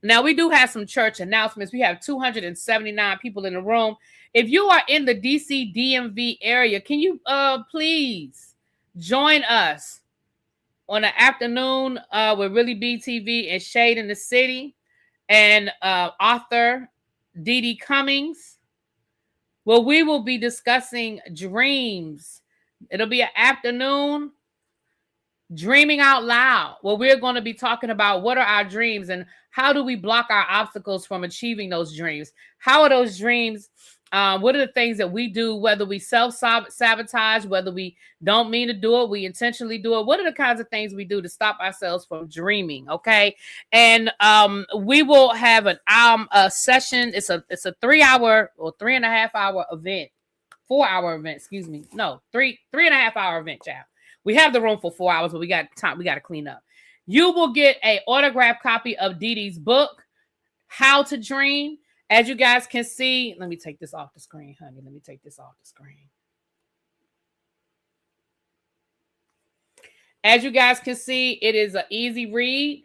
A: Now we do have some church announcements. We have 279 people in the room. If you are in the DC DMV area, can you please join us on an afternoon with ReallyBTV and Shade in the City and author Dee Cummings? Well, we will be discussing dreams. It'll be an afternoon dreaming out loud. Well, we're going to be talking about what are our dreams and how do we block our obstacles from achieving those dreams? How are those dreams? What are the things that we do, whether we self-sabotage, whether we don't mean to do it, we intentionally do it? What are the kinds of things we do to stop ourselves from dreaming? Okay. And we will have a session. It's a 3-hour or 3.5-hour event, 4-hour event, excuse me. No, 3.5-hour event, child. We have the room for 4 hours, but we got time. We got to clean up. You will get an autographed copy of Dee's book, How to Dream. As you guys can see, let me take this off the screen, honey. Let me take this off the screen. As you guys can see, it is an easy read.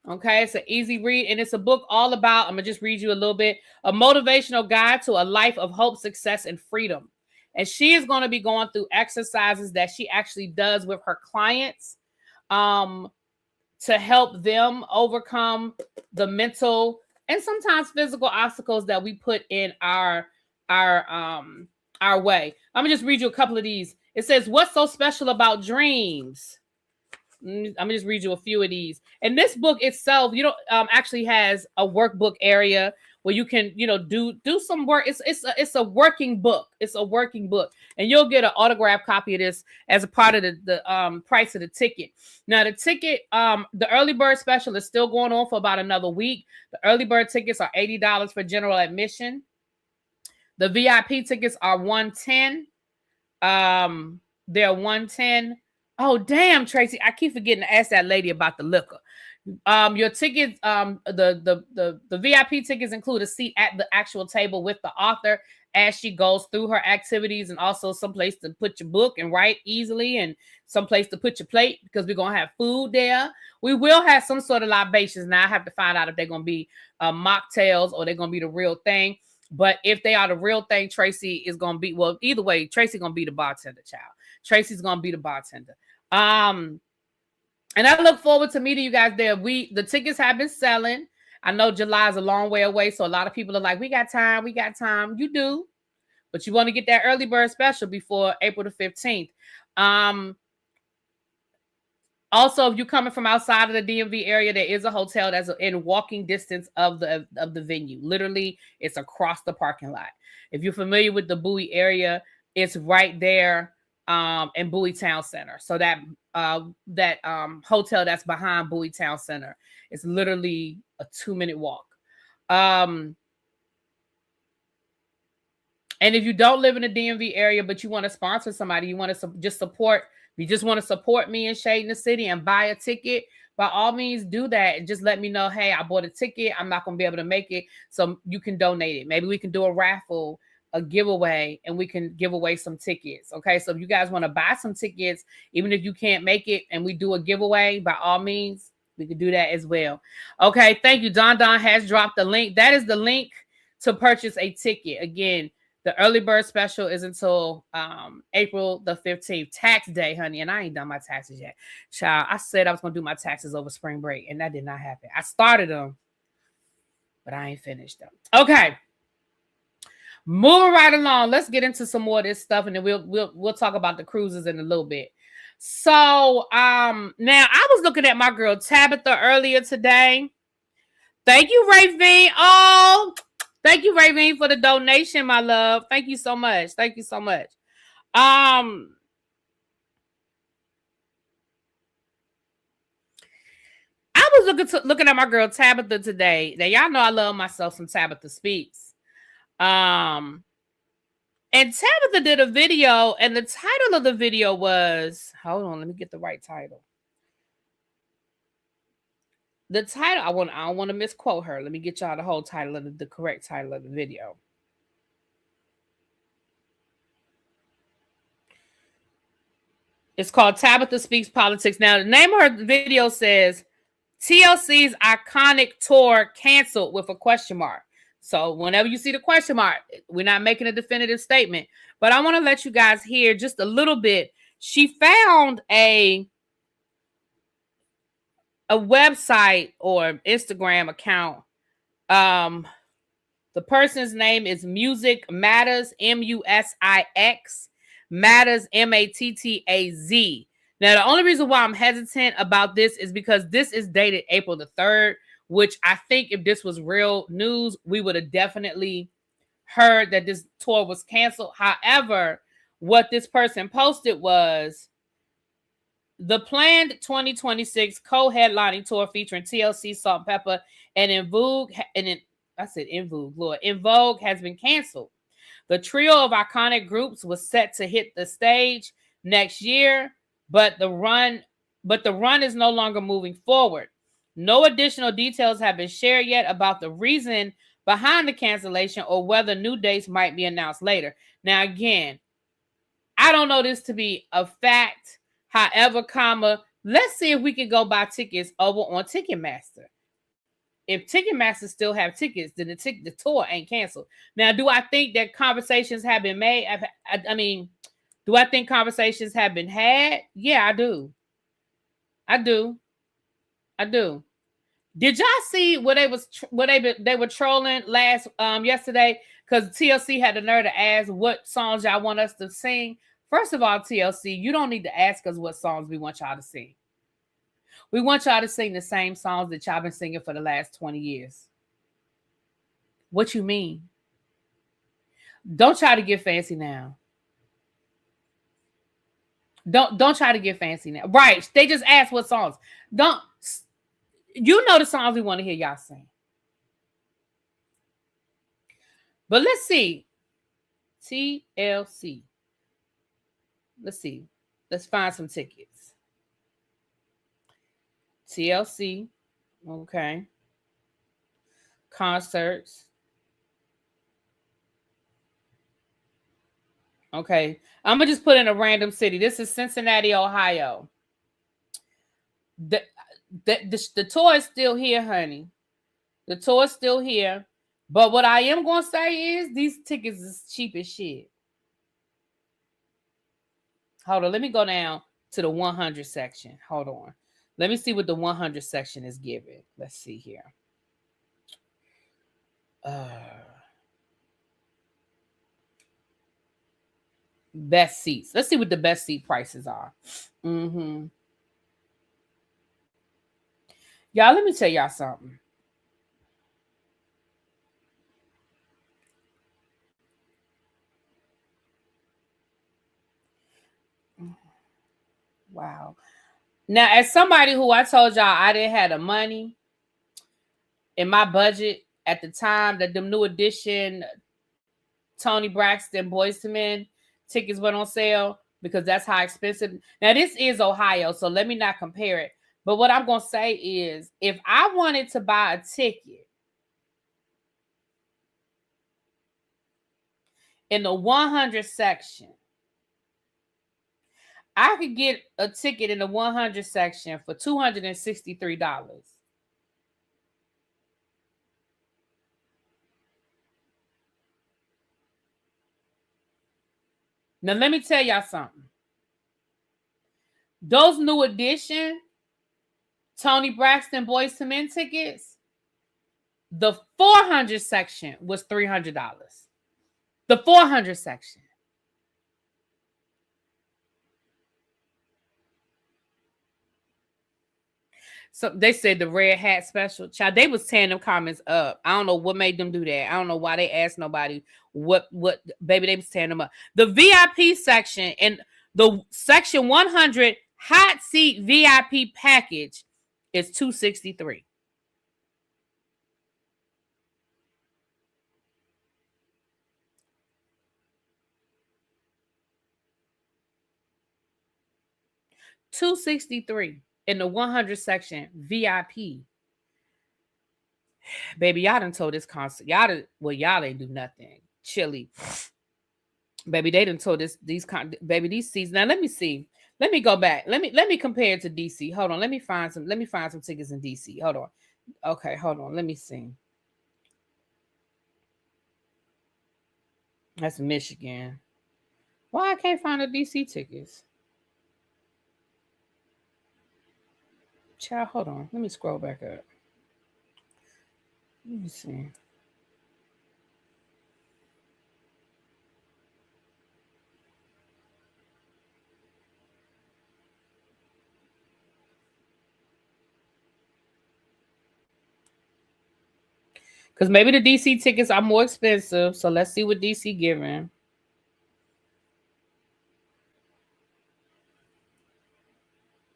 A: Okay, it's an easy read, and it's a book all about, I'm going to just read you a little bit, a motivational guide to a life of hope, success, and freedom. And she is going to be going through exercises that she actually does with her clients to help them overcome the mental and sometimes physical obstacles that we put in our way. I'm gonna just read you a couple of these. It says, "What's so special about dreams?" I'm gonna just read you a few of these. And this book itself, actually has a workbook area where you can, do some work. It's a working book. It's a working book, and you'll get an autographed copy of this as a part of the price of the ticket. Now the ticket, the early bird special is still going on for about another week. The early bird tickets are $80 for general admission. The VIP tickets are $110. They're $110. Oh damn, Tracy, I keep forgetting to ask that lady about the liquor. Your tickets, the VIP tickets include a seat at the actual table with the author as she goes through her activities, and also some place to put your book and write easily, and some place to put your plate, because we're gonna have food there. We will have some sort of libations. Now I have to find out if they're gonna be mocktails or they're gonna be the real thing. But if they are the real thing, Tracy is gonna be, well, either way, Tracy's gonna be the bartender, child. Tracy's gonna be the bartender. And I look forward to meeting you guys there. The tickets have been selling. I know July is a long way away, so a lot of people are like, we got time. You do, but you want to get that early bird special before April the 15th. Also, if you're coming from outside of the DMV area, there is a hotel that's in walking distance of the venue. Literally, it's across the parking lot. If you're familiar with the Bowie area, it's right there in Bowie Town Center. So that hotel that's behind Bowie Town Center, it's literally a 2-minute walk. And if you don't live in the DMV area, but you want to sponsor somebody, you want to just support me and Shade in the City and buy a ticket, by all means do that. And just let me know, hey, I bought a ticket. I'm not going to be able to make it, so you can donate it. Maybe we can do a raffle, a giveaway, and we can give away some tickets. Okay, so if you guys want to buy some tickets, even if you can't make it, and we do a giveaway, by all means, we could do that as well. Okay, thank you. Don has dropped the link. That is the link to purchase a ticket. Again, the early bird special is until April the 15th, tax day, honey. And I ain't done my taxes yet. Child, I said I was going to do my taxes over spring break, and that did not happen. I started them, but I ain't finished them. Okay. Moving right along. Let's get into some more of this stuff, and then we'll talk about the cruises in a little bit. So now I was looking at my girl Tabitha earlier today. Thank you, Ravine. Oh, thank you, Ravine, for the donation, my love. Thank you so much. Thank you so much. I was looking at my girl Tabitha today. Now y'all know I love myself some Tabitha Speaks. And Tabitha did a video, and the title of the video was, hold on, let me get the right title. The title, I don't want to misquote her. Let me get y'all the whole title of the correct title of the video. It's called Tabitha Speaks Politics. Now, the name of her video says, TLC's iconic tour canceled with a question mark. So whenever you see the question mark, we're not making a definitive statement, but I want to let you guys hear just a little bit. She found a website or Instagram account. The person's name is Music Matters, MUSIX, Matters, MATTAZ. Now, the only reason why I'm hesitant about this is because this is dated April the 3rd, which I think if this was real news, we would have definitely heard that this tour was canceled. However, what this person posted was the planned 2026 co-headlining tour featuring TLC, Salt and Pepper, and En Vogue, En Vogue has been canceled. The trio of iconic groups was set to hit the stage next year, but the run is no longer moving forward. No additional details have been shared yet about the reason behind the cancellation or whether new dates might be announced later. Now, again, I don't know this to be a fact. However, let's see if we can go buy tickets over on Ticketmaster. If Ticketmaster still have tickets, then the tour ain't canceled. Now, do I think that conversations have been made? I mean, do I think conversations have been had? Yeah, I do. Did y'all see what they were trolling yesterday? Because TLC had the nerve to ask what songs y'all want us to sing. First of all, TLC, you don't need to ask us what songs we want y'all to sing. We want y'all to sing the same songs that y'all been singing for the last 20 years. What you mean? Don't try to get fancy now. Don't try to get fancy now. Right. They just asked what songs. Don't. You know the songs we want to hear y'all sing. But let's see. TLC. Let's see. Let's find some tickets. TLC. Okay. Concerts. Okay. I'm going to just put in a random city. This is Cincinnati, Ohio. The tour is still here, honey. The tour is still here. But what I am going to say is these tickets is cheap as shit. Hold on. Let me go down to the 100 section. Hold on. Let me see what the 100 section is giving. Let's see here. Best seats. Let's see what the best seat prices are. Y'all, let me tell y'all something. Wow. Now, as somebody who I told y'all I didn't have the money in my budget at the time that the New Edition, Tony Braxton, Boyz II Men tickets went on sale, because that's how expensive. Now, this is Ohio, so let me not compare it. But what I'm going to say is, if I wanted to buy a ticket in the 100 section, I could get a ticket in the 100 section for $263. Now, let me tell y'all something. Those New Edition, Tony Braxton, Boyz II Men tickets, the 400 section was $300. The 400 section. So they said the red hat special. Child, they was tearing them comments up. I don't know what made them do that. I don't know why they asked nobody what baby, they was tearing them up. The VIP section and the section 100 hot seat VIP package is $263. $263 in the 100 section VIP. Baby, y'all done told this concert. Y'all ain't do nothing. Chili. Baby, they done told these seats. Now let me see. Let me go back. Let me compare it to DC. Hold on. Let me find some tickets in DC. Hold on. Okay, hold on. Let me see. That's Michigan. Why I can't find the DC tickets? Child, hold on. Let me scroll back up. Let me see. Because maybe the DC tickets are more expensive. So let's see what DC giving.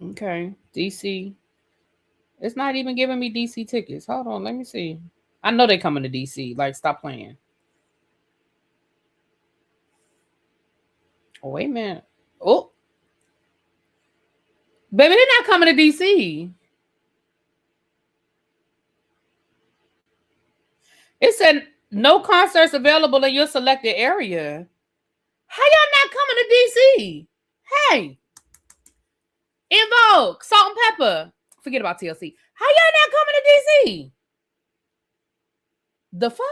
A: Okay, DC. It's not even giving me DC tickets. Hold on, let me see. I know they coming to DC. Like, stop playing. Oh, wait a minute. Oh. Baby, they're not coming to DC. It said no concerts available in your selected area. How y'all not coming to DC? Hey. Invoke, Salt and Pepper. Forget about TLC. How y'all not coming to DC? The fuck?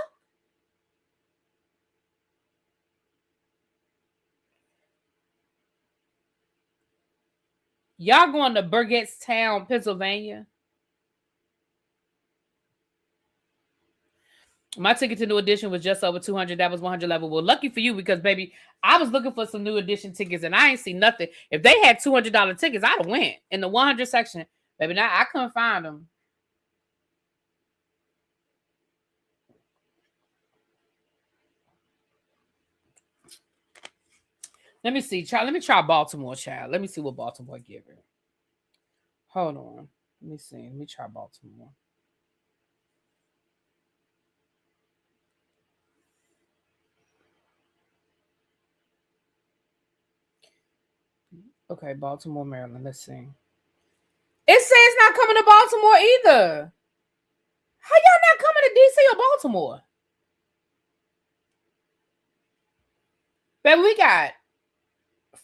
A: Y'all going to Burgettstown, Pennsylvania? My ticket to New Edition was just over 200. That was 100 level. Well, lucky for you, because baby, I was looking for some New Edition tickets and I ain't see nothing. If they had $200 tickets, I'd have went in the 100 section. Baby, now I couldn't find them. Let me see. Let me try Baltimore, child. Let me see what Baltimore giving. Hold on. Let me see. Let me try Baltimore. Okay, Baltimore, Maryland. Let's see. It says it's not coming to Baltimore either. How y'all not coming to DC or Baltimore? Baby, we got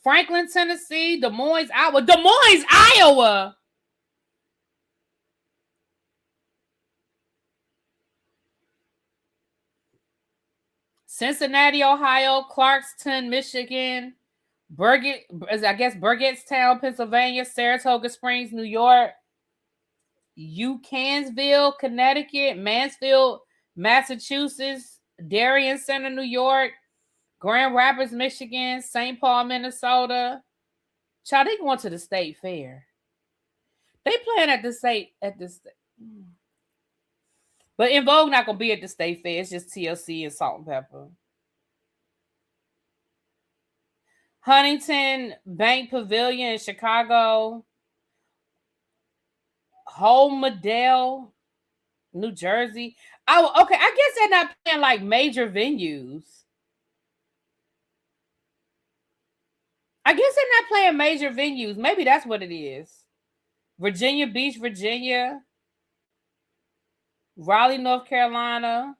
A: Franklin, Tennessee, Des Moines, Iowa. Des Moines, Iowa. Cincinnati, Ohio, Clarkston, Michigan, Burgettstown, Pennsylvania, Saratoga Springs, New York, Ucansville, Connecticut, Mansfield, Massachusetts, Darien Center, New York, Grand Rapids, Michigan, St. Paul, Minnesota. Child, they going to the state fair. They playing at the state. But In Vogue not gonna be at the state fair. It's just TLC and Salt and Pepper. Huntington Bank Pavilion in Chicago. Holmdel, New Jersey. Oh, okay. I guess they're not playing like major venues. I guess they're not playing major venues. Maybe that's what it is. Virginia Beach, Virginia. Raleigh, North Carolina.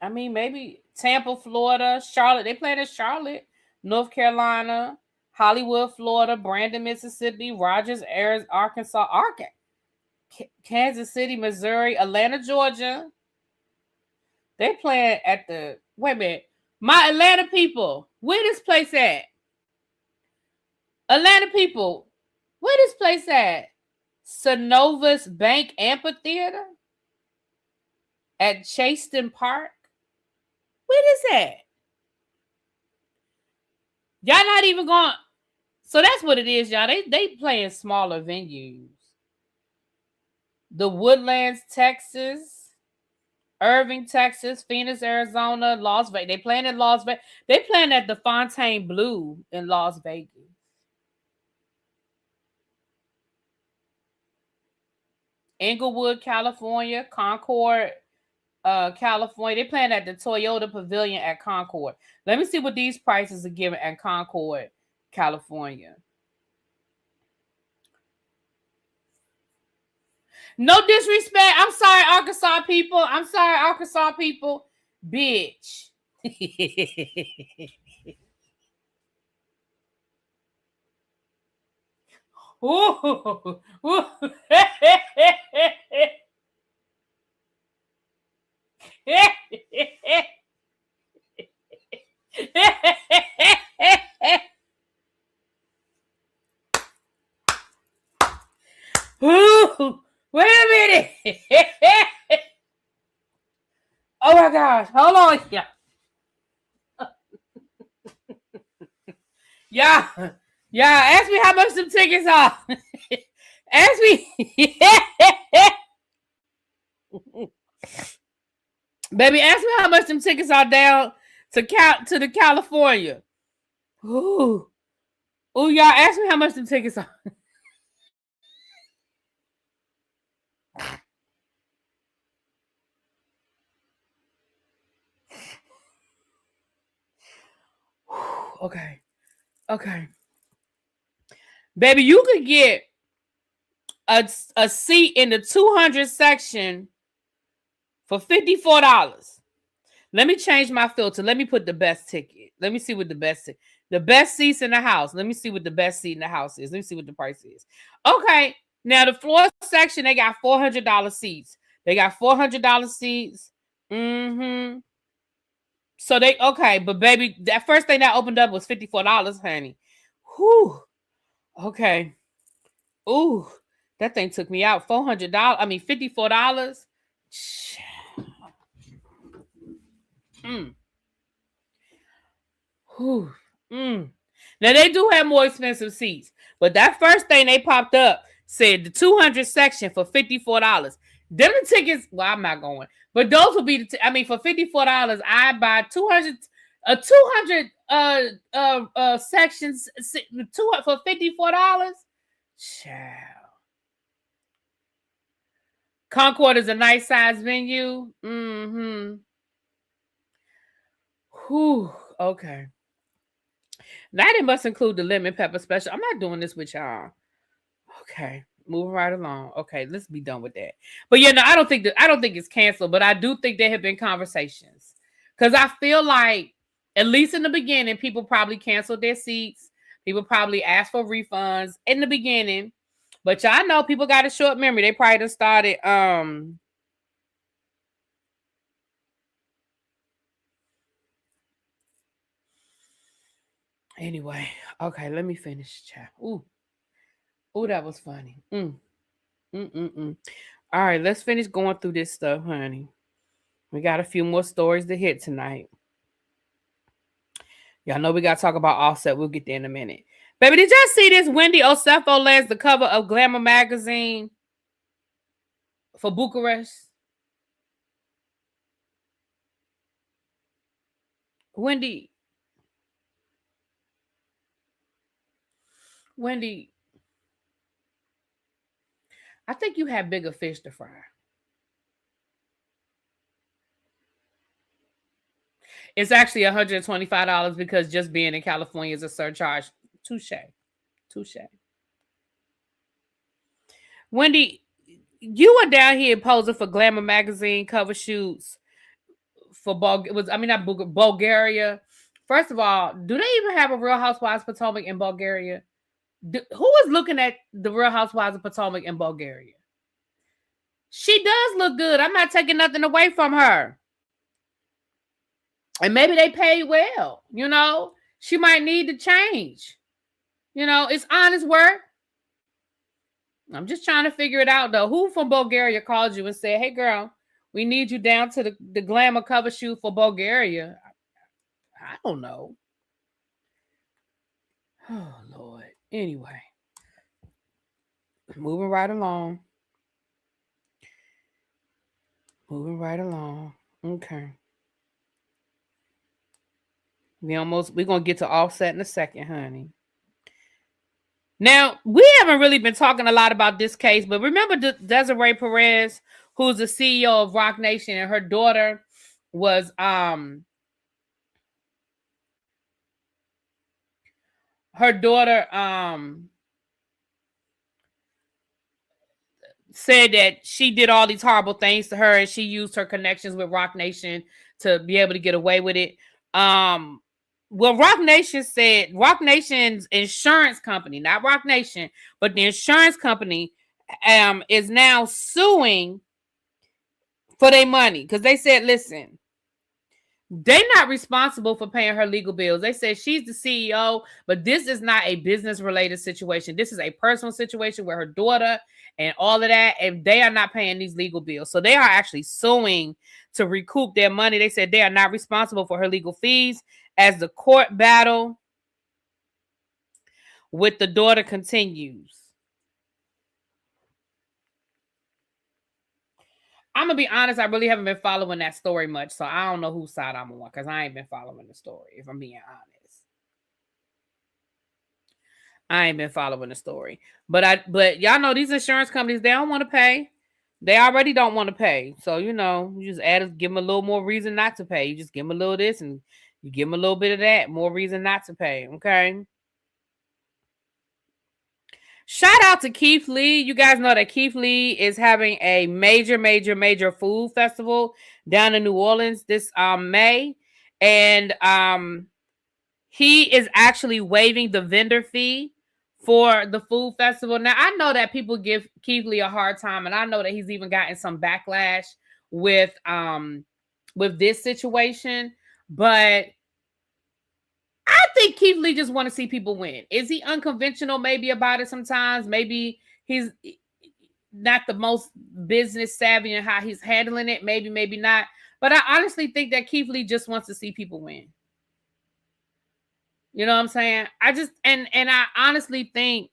A: I mean, maybe Tampa, Florida. Charlotte. They playing in Charlotte, North Carolina. Hollywood, Florida. Brandon, Mississippi. Rogers, Arkansas. Kansas City, Missouri. Atlanta, Georgia. They playing at the... Wait a minute. My Atlanta people. Where this place at? Atlanta people. Where this place at? Synovus Bank Amphitheater at Chaston Park. Where is that? Y'all not even going. So that's what it is, y'all. They playing smaller venues. The Woodlands, Texas, Irving, Texas, Phoenix, Arizona, Las Vegas. They playing in Las Vegas. They playing at the Fontainebleau in Las Vegas. Inglewood, California, Concord, California. They playing at the Toyota Pavilion at Concord. Let me see what these prices are given at Concord, California. No disrespect. I'm sorry, Arkansas people. Bitch. Ooh. Ooh. Wait a minute. Oh my gosh. Hold on. Yeah, ask me how much them tickets are. Ask me. Baby, ask me how much them tickets are down to the California. Ooh, y'all ask me how much them tickets are. Okay. Baby, you could get a seat in the 200 section for $54. Let me change my filter. Let me put the best ticket. Let me see what the best seats in the house. Let me see what the best seat in the house is. Let me see what the price is. Okay. Now the floor section, they got $400 seats. They got $400 seats. Mm-hmm. So but baby, that first thing that opened up was $54, honey. Whew. Okay. Ooh, that thing took me out. $54. Now they do have more expensive seats, but that first thing they popped up said the 200 section for $54. Them the tickets. Well, I'm not going, but those will be for $54. I buy 200. A 200 sections for $54. Child. Concord is a nice size venue. Mm-hmm. Whew. Okay. That it must include the lemon pepper special. I'm not doing this with y'all. Okay. Moving right along. Okay, let's be done with that. But yeah, no, I don't think it's canceled, but I do think there have been conversations. Because I feel like, at least in the beginning, people probably canceled their seats. People probably asked for refunds in the beginning. But y'all know people got a short memory. They probably just started anyway. Okay, let me finish, chat. Ooh, that was funny. All right, let's finish going through this stuff, honey. We got a few more stories to hit tonight. Y'all know we got to talk about Offset. We'll get there in a minute. Baby, did y'all see this? Wendy Osefo lands the cover of Glamour magazine for Bucharest. Wendy, I think you have bigger fish to fry. It's actually $125 because just being in California is a surcharge. Touche. Wendy, you were down here posing for Glamour magazine cover shoots for Bulgaria. First of all, do they even have a Real Housewives Potomac in Bulgaria? Who is looking at the Real Housewives of Potomac in Bulgaria? She does look good. I'm not taking nothing away from her. And maybe they pay well, you know. She might need to change. You know, it's honest work. I'm just trying to figure it out, though. Who from Bulgaria called you and said, hey, girl, we need you down to the Glamour cover shoot for Bulgaria? I don't know. Oh, Lord. Anyway. Moving right along. Okay. We're going to get to Offset in a second, honey. Now, we haven't really been talking a lot about this case, but remember Desiree Perez, who's the CEO of RocNation, and her daughter was said that she did all these horrible things to her and she used her connections with RocNation to be able to get away with it. Well, RocNation said RocNation's insurance company, not RocNation, but the insurance company is now suing for their money because they said, listen, they're not responsible for paying her legal bills. They said she's the CEO, but this is not a business-related situation. This is a personal situation with her daughter and all of that, and they are not paying these legal bills. So they are actually suing to recoup their money. They said they are not responsible for her legal fees as the court battle with the daughter continues. I'm going to be honest, I really haven't been following that story much, so I don't know whose side I'm on because I ain't been following the story, if I'm being honest. I ain't been following the story. But y'all know these insurance companies, they don't want to pay. They already don't want to pay. So, you know, you just give them a little more reason not to pay. You just give them a little of this and you give them a little bit of that, more reason not to pay, okay? Shout out to Keith Lee. You guys know that Keith Lee is having a major food festival down in New Orleans this May. And he is actually waiving the vendor fee for the food festival. Now, I know that people give Keith Lee a hard time, and I know that he's even gotten some backlash with this situation, but I think Keith Lee just want to see people win. Is he unconventional maybe about it sometimes? Maybe he's not the most business savvy in how he's handling it. Maybe not. But I honestly think that Keith Lee just wants to see people win. You know what I'm saying? I honestly think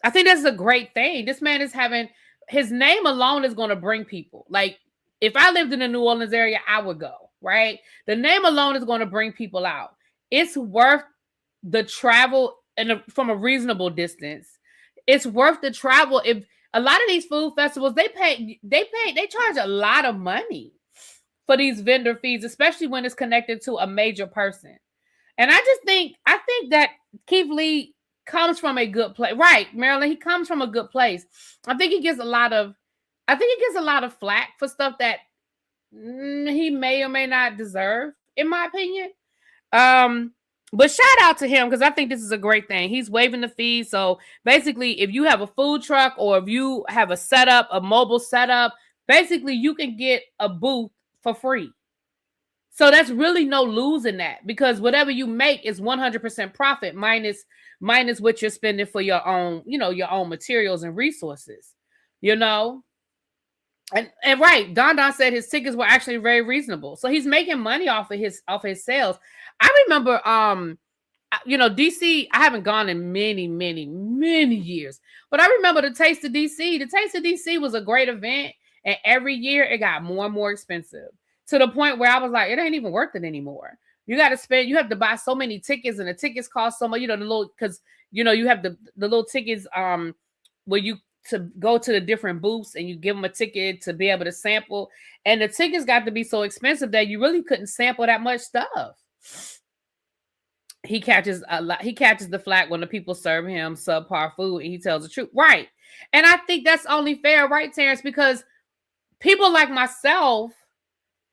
A: that's a great thing. This man is having, his name alone is going to bring people. Like, if I lived in the New Orleans area, I would go. right? The name alone is going to bring people out. It's worth the travel from a reasonable distance. It's worth the travel. If a lot of these food festivals, they charge a lot of money for these vendor fees, especially when it's connected to a major person. And I think that Keith Lee comes from a good place. Right, Marilyn, he comes from a good place. I think he gets a lot of flack for stuff that he may or may not deserve, in my opinion. But shout out to him because I think this is a great thing. He's waiving the fee. So basically, if you have a food truck or if you have a mobile setup, basically you can get a booth for free. So that's really no losing that, because whatever you make is 100% profit minus what you're spending for your own, your own materials and resources, And right, Don said his tickets were actually very reasonable. So he's making money off of his sales. I remember DC, I haven't gone in many, many, many years, but I remember the Taste of DC. The Taste of DC was a great event, and every year it got more and more expensive, to the point where I was like, it ain't even worth it anymore. You have to buy so many tickets, and the tickets cost so much, because you have the little tickets where you to go to the different booths and you give them a ticket to be able to sample. And the tickets got to be so expensive that you really couldn't sample that much stuff. He catches the flack when the people serve him subpar food, and he tells the truth. Right. And I think that's only fair, right, Terrence? Because people like myself,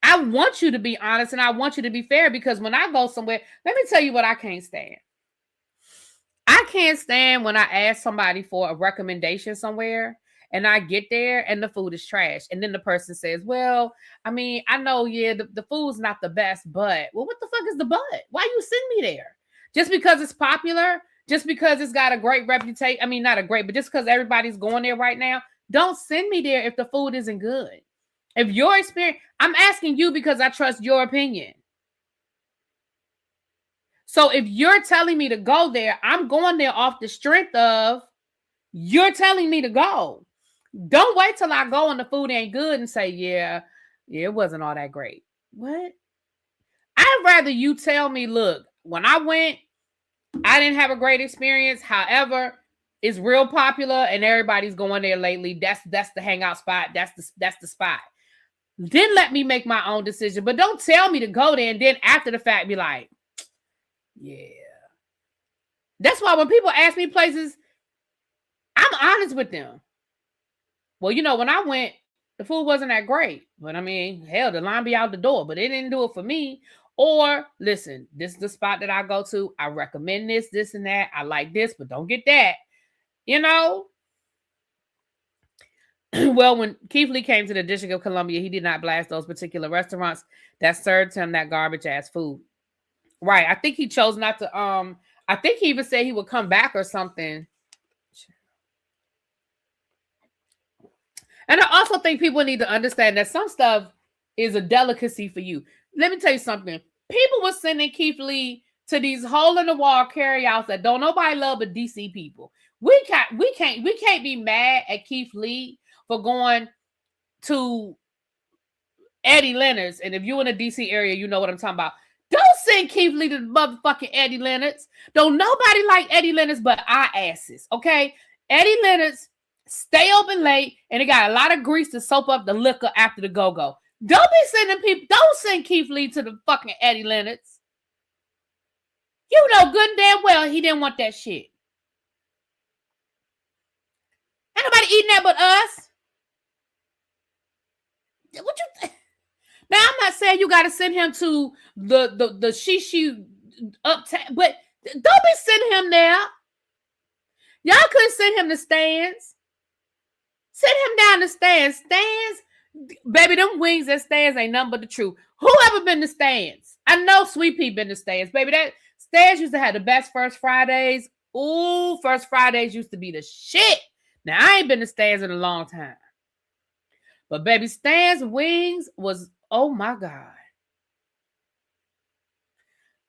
A: I want you to be honest and I want you to be fair, because when I go somewhere, let me tell you what I can't stand. I can't stand when I ask somebody for a recommendation somewhere and I get there and the food is trash. And then the person says, well, I mean, I know, the food's not the best, but, well, what the fuck is the but? Why you send me there? Just because it's popular? Just because it's got a great reputation? I mean, not a great, but just because everybody's going there right now, don't send me there if the food isn't good. If your experience, I'm asking you because I trust your opinion. So if you're telling me to go there, I'm going there off the strength of you're telling me to go. Don't wait till I go and the food ain't good and say, yeah, it wasn't all that great. What? I'd rather you tell me, look, when I went, I didn't have a great experience. However, it's real popular and everybody's going there lately. That's the hangout spot. That's the spot. Then let me make my own decision. But don't tell me to go there and then after the fact be like, yeah. That's why when people ask me places, I'm honest with them. Well, when I went, the food wasn't that great. But I mean, hell, the line be out the door, but it didn't do it for me. Or listen, this is the spot that I go to. I recommend this and that. I like this, but don't get that. Well, when Keith Lee came to the District of Columbia, he did not blast those particular restaurants that served him that garbage ass food. Right. I think he chose not to. I think he even said he would come back or something. And I also think people need to understand that some stuff is a delicacy for you. Let me tell you something. People were sending Keith Lee to these hole-in-the-wall carryouts that don't nobody love but DC people. We can't be mad at Keith Lee for going to Eddie Leonard's. And if you're in the DC area, you know what I'm talking about. Don't send Keith Lee to the motherfucking Eddie Leonard's. Don't nobody like Eddie Leonard's but our asses, okay? Eddie Leonard's stay open late, and it got a lot of grease to soap up the liquor after the go-go. Don't send Keith Lee to the fucking Eddie Leonard's. You know good and damn well he didn't want that shit. Ain't nobody eating that but us. What you Now, I'm not saying you got to send him to the shishi uptown, but don't be sending him there. Y'all couldn't send him to Stan's. Send him down to Stan's. Stan's, baby, them wings at Stan's ain't nothing but the truth. Who ever been to Stan's? I know Sweet Pea been to Stan's, baby. That Stan's used to have the best First Fridays. Ooh, First Fridays used to be the shit. Now, I ain't been to Stan's in a long time. But baby, Stan's wings was, oh my God.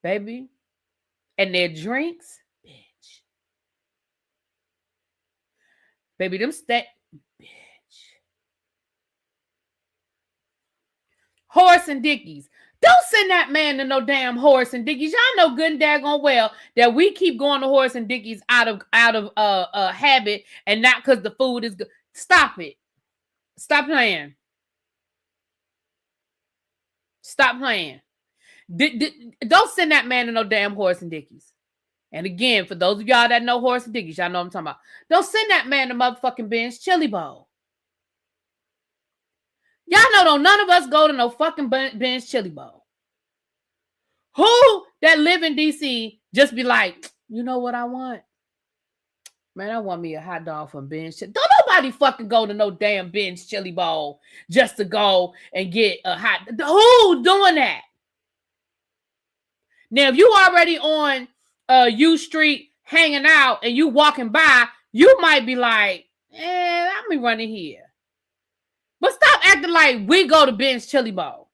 A: Baby. And their drinks, bitch. Baby, them bitch. Horse and Dickies. Don't send that man to no damn Horse and Dickies. Y'all know good and daggone well that we keep going to Horse and Dickies out of habit and not because the food is good. Stop it. Stop playing. Stop playing. Don't send that man to no damn Horse and Dickies. And again, for those of y'all that know Horse and Dickies, y'all know what I'm talking about. Don't send that man to motherfucking Ben's Chili Bowl. Y'all know don't none of us go to no fucking Ben's Chili Bowl. Who that live in DC just be like, you know what I want? Man, I want me a hot dog from Ben's Chili. Don't nobody fucking go to no damn Ben's Chili Bowl just to go and get a hot. Who doing that? Now, if you already on U Street hanging out and you walking by, you might be like, let me run in here. But stop acting like we go to Ben's Chili Bowl.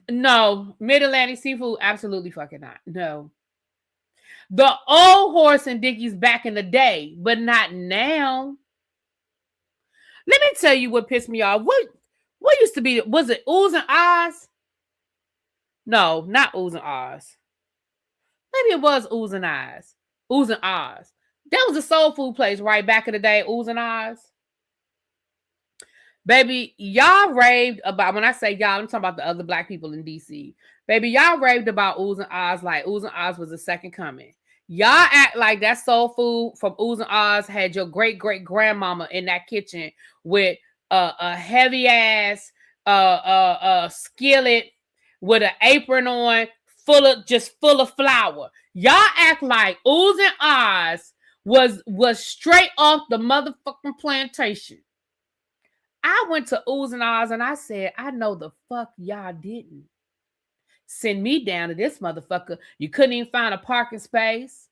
A: No, Mid-Atlantic seafood, absolutely fucking not. No. The old Horse and Dickies back in the day, but not now. Let me tell you what pissed me off. What used to be, was it Oohs and Ahs? No, not Oohs and Ahs. Maybe it was Oohs and Ahs. Oohs and Ahs. That was a soul food place right back in the day, Oohs and Ahs. Baby, y'all raved about, when I say y'all, I'm talking about the other black people in DC. Baby, y'all raved about Oohs and Ahs like Oohs and Ahs was the second coming. Y'all act like that soul food from Oohs and Ahs had your great-great-grandmama in that kitchen with a heavy-ass skillet with an apron on, full of flour. Y'all act like Oohs and Ahs was straight off the motherfucking plantation. I went to Oohs and Ahs and I said, I know the fuck y'all didn't. Send me down to this motherfucker. You couldn't even find a parking space.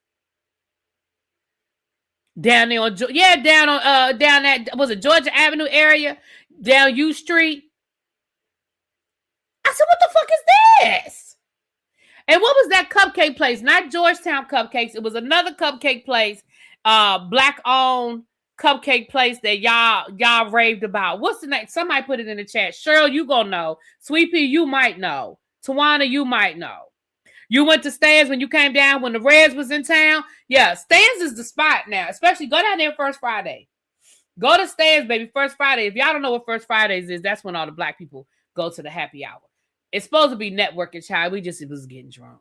A: Down there on, down that, was it Georgia Avenue area? Down U Street. I said, what the fuck is this? And what was that cupcake place? Not Georgetown Cupcakes. It was another cupcake place, black owned cupcake place that y'all raved about. What's the name? Somebody put it in the chat. Cheryl, you gonna know. Sweet Pea, you might know. Tawana, you might know. You went to Stan's when you came down when the Reds was in town. Yeah, Stan's is the spot now. Especially go down there First Friday. Go to Stan's, baby, First Friday. If y'all don't know what First Fridays is, that's when all the black people go to the happy hour. It's supposed to be networking, child. We just was getting drunk.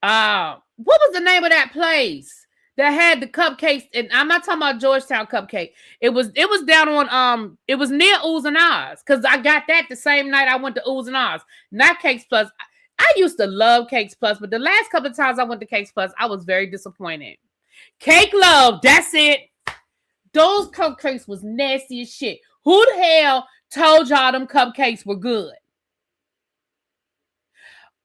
A: What was the name of that place that had the cupcakes? And I'm not talking about Georgetown Cupcake. It was down on it was near Oohs and Ahs, because I got that the same night I went to Oohs and Ahs. Not Cakes Plus. I used to love Cakes Plus, but the last couple of times I went to Cakes Plus, I was very disappointed. Cake Love, that's it. Those cupcakes was nasty as shit. Who the hell told y'all them cupcakes were good?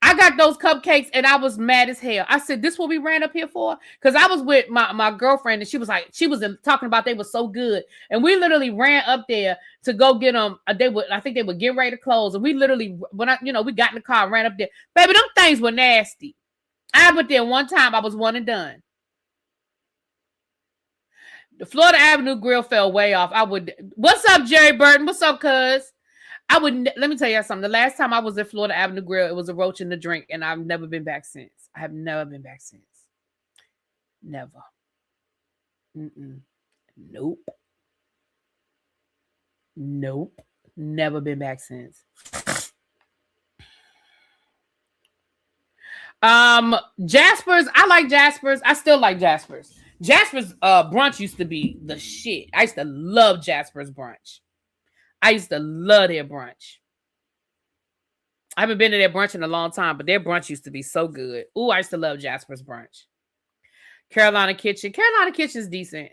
A: I got those cupcakes and I was mad as hell. I said, this what we ran up here for? Because I was with my girlfriend and she was talking about they were so good. And we literally ran up there to go get them. I think they were getting ready to close. And we literally, we got in the car and ran up there. Baby, them things were nasty. I went there one time. I was one and done. The Florida Avenue Grill fell way off. What's up, Jerry Burton? What's up, cuz? Let me tell you something. The last time I was at Florida Avenue Grill, it was a roach in the drink, and I've never been back since. I have never been back since. Never. Nope. Never been back since. Jasper's. I like Jasper's. I still like Jasper's. Jasper's brunch used to be the shit. I used to love Jasper's brunch. I used to love their brunch. I haven't been to their brunch in a long time, but their brunch used to be so good. Ooh, I used to love Jasper's brunch. Carolina Kitchen. Carolina Kitchen's decent.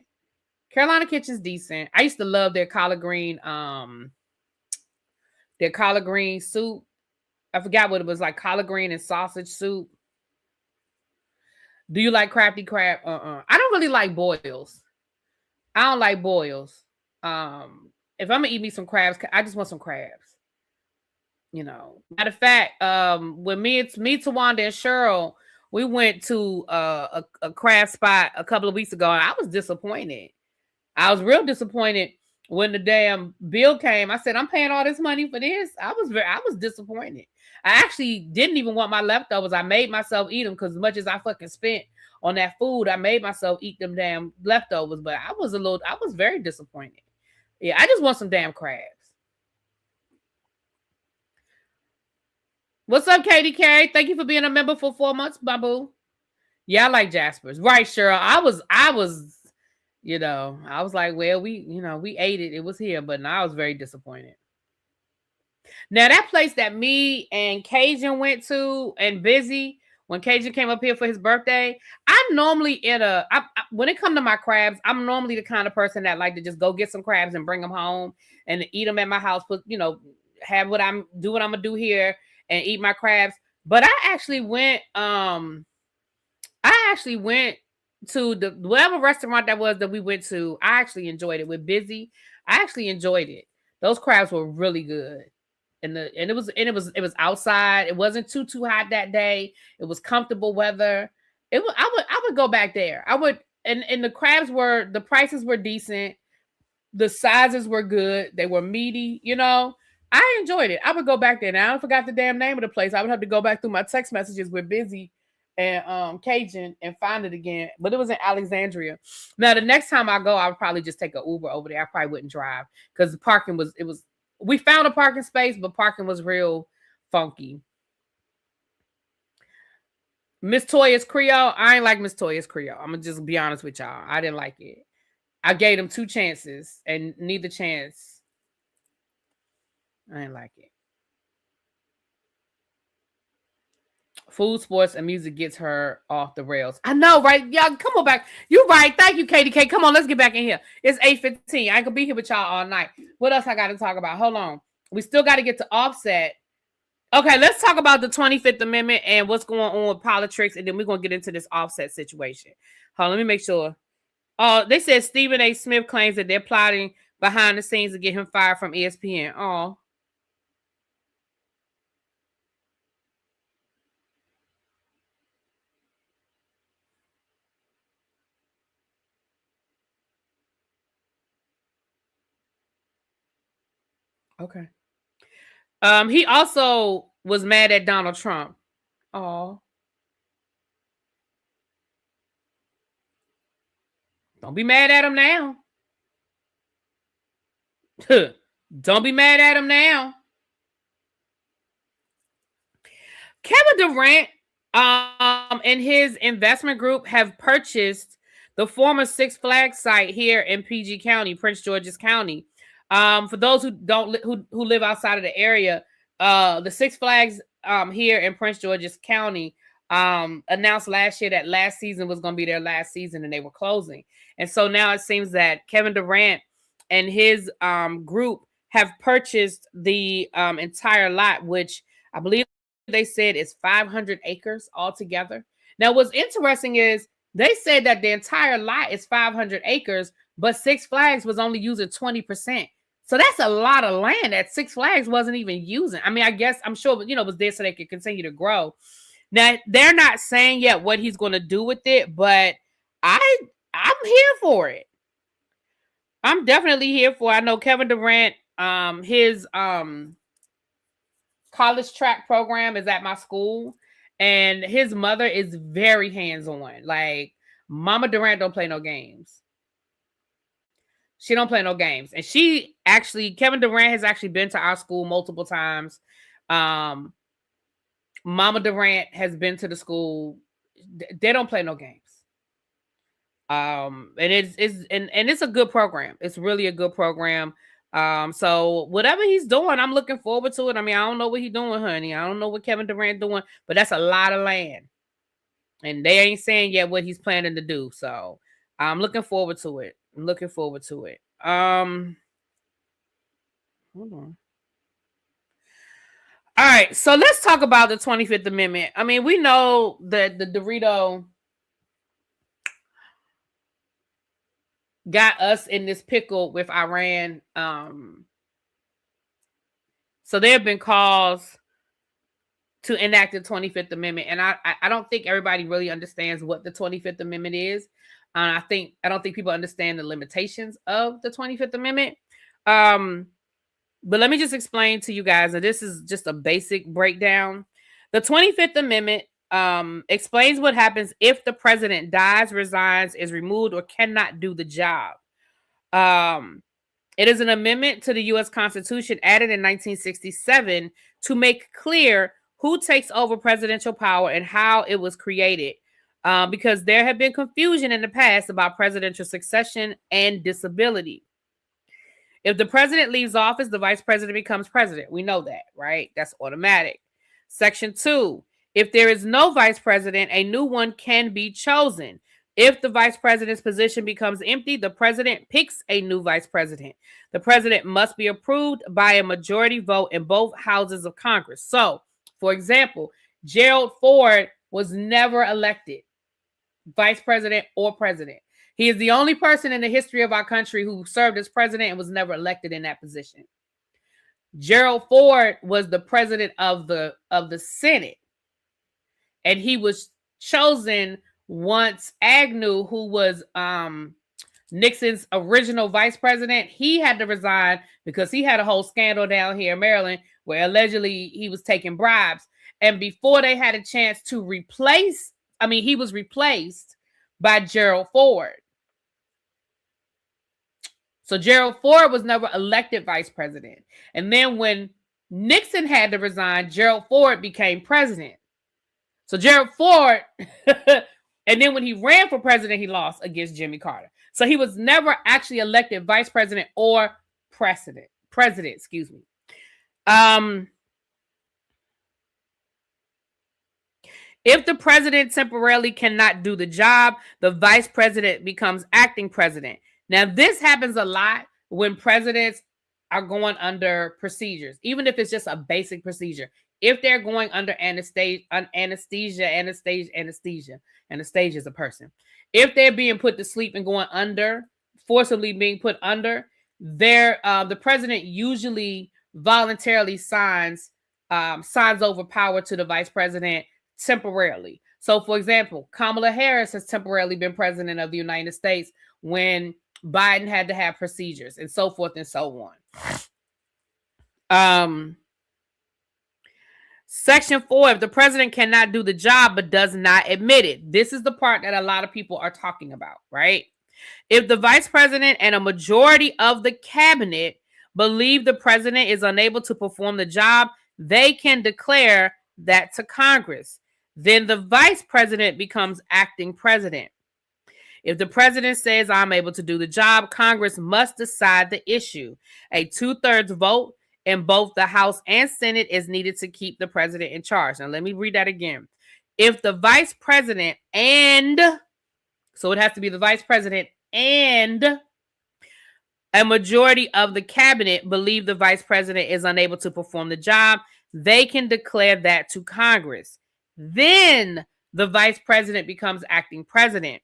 A: I used to love their collard green soup. I forgot what it was, like collard green and sausage soup. Do you like crafty crab? I don't really like boils. I don't like boils. If I'm gonna eat me some crabs, I just want some crabs. Matter of fact, when me, Tawanda, and Cheryl, we went to a crab spot a couple of weeks ago, and I was disappointed. I was real disappointed when the damn bill came, I said, I'm paying all this money for this. I was disappointed. I actually didn't even want my leftovers. I made myself eat them because as much as I fucking spent on that food, I made myself eat them damn leftovers. But I was very disappointed. Yeah, I just want some damn crabs. What's up, Katie K? Thank you for being a member for 4 months, Babu. Yeah, I like Jasper's. Right, Cheryl. I was, I was like, well, we ate it. It was here, but now I was very disappointed. Now that place that me and Cajun went to and Busy, when Cajun came up here for his birthday, I'm normally when it comes to my crabs, I'm normally the kind of person that like to just go get some crabs and bring them home and eat them at my house. Have what I'm gonna do here and eat my crabs. But I actually went to the whatever restaurant that was that we went to. I actually enjoyed it with Busy. I actually enjoyed it. Those crabs were really good. And it was outside. It wasn't too hot that day. It was comfortable weather. I would go back there. I would, and the the prices were decent. The sizes were good. They were meaty, I enjoyed it. I would go back there. Now I forgot the damn name of the place. I would have to go back through my text messages with Busy and Cajun and find it again. But it was in Alexandria. Now the next time I go, I would probably just take an Uber over there. I probably wouldn't drive because the parking was we found a parking space, but parking was real funky. Miss Toya's Creole. I ain't like Miss Toya's Creole. I'm gonna just be honest with y'all. I didn't like it. I gave them 2 chances, and neither chance. I didn't like it. Food, sports, and music gets her off the rails. I know, right? Y'all, come on back. You're right. Thank you, KDK. Come on, let's get back in here. It's 8:15. I could be here with y'all all night. What else I got to talk about? Hold on. We still got to get to Offset. Okay, let's talk about the 25th Amendment and what's going on with politics, and then we're going to get into this Offset situation. Hold on, let me make sure. They said Stephen A. Smith claims that they're plotting behind the scenes to get him fired from ESPN. Oh. Okay. He also was mad at Donald Trump. Oh. Don't be mad at him now. Don't be mad at him now. Kevin Durant and his investment group have purchased the former Six Flags site here in PG County, Prince George's County. For those who live outside of the area, the Six Flags here in Prince George's County announced last year that last season was going to be their last season and they were closing. And so now it seems that Kevin Durant and his group have purchased the entire lot, which I believe they said is 500 acres altogether. Now, what's interesting is they said that the entire lot is 500 acres, but Six Flags was only using 20%. So that's a lot of land that Six Flags wasn't even using. I mean, I guess I'm sure, it was there so they could continue to grow. Now, they're not saying yet what he's going to do with it, but I'm here for it. I'm definitely here for it. I know Kevin Durant, his college track program is at my school, and his mother is very hands-on. Like, Mama Durant don't play no games. She don't play no games. And Kevin Durant has actually been to our school multiple times. Mama Durant has been to the school. They don't play no games. And it's a good program. It's really a good program. So whatever he's doing, I'm looking forward to it. I mean, I don't know what he's doing, honey. I don't know what Kevin Durant doing, but that's a lot of land. And they ain't saying yet what he's planning to do. So I'm looking forward to it. Hold on. All right, so let's talk about the 25th Amendment. I mean, we know that the Dorito got us in this pickle with Iran. So there have been calls to enact the 25th Amendment, and I don't think everybody really understands what the 25th Amendment is. I don't think people understand the limitations of the 25th Amendment. But let me just explain to you guys, and this is just a basic breakdown. The 25th Amendment explains what happens if the president dies, resigns, is removed, or cannot do the job. It is an amendment to the U.S. Constitution added in 1967 to make clear who takes over presidential power and how it was created. Because there had been confusion in the past about presidential succession and disability. If the president leaves office, the vice president becomes president. We know that, right? That's automatic. Section 2, if there is no vice president, a new one can be chosen. If the vice president's position becomes empty, the president picks a new vice president. The president must be approved by a majority vote in both houses of Congress. So, for example, Gerald Ford was never elected vice president or president. He is the only person in the history of our country who served as president and was never elected in that position. Gerald Ford was the president of the Senate, and he was chosen once Agnew, who was Nixon's original vice president, he had to resign because he had a whole scandal down here in Maryland where allegedly he was taking bribes. And before they had a chance to he was replaced by Gerald Ford. So Gerald Ford was never elected vice president. And then when Nixon had to resign, Gerald Ford became president. So Gerald Ford, and then when he ran for president, he lost against Jimmy Carter. So he was never actually elected vice president or president, excuse me. If the president temporarily cannot do the job, the vice president becomes acting president. Now, this happens a lot when presidents are going under procedures, even if it's just a basic procedure. If they're going under anesthesia is a person. If they're being put to sleep and going under, forcibly being put under, the president usually voluntarily signs over power to the vice president temporarily. So, for example, Kamala Harris has temporarily been president of the United States when Biden had to have procedures and so forth and so on. Section 4, if the president cannot do the job but does not admit it. This is the part that a lot of people are talking about, right? If the vice president and a majority of the cabinet believe the president is unable to perform the job, they can declare that to Congress. Then the vice president becomes acting president. If the president says, I'm able to do the job, Congress must decide the issue. A 2/3 vote in both the House and Senate is needed to keep the president in charge. Now, let me read that again. If the vice president so it has to be the vice president and a majority of the cabinet believe the vice president is unable to perform the job, they can declare that to Congress. Then the vice president becomes acting president.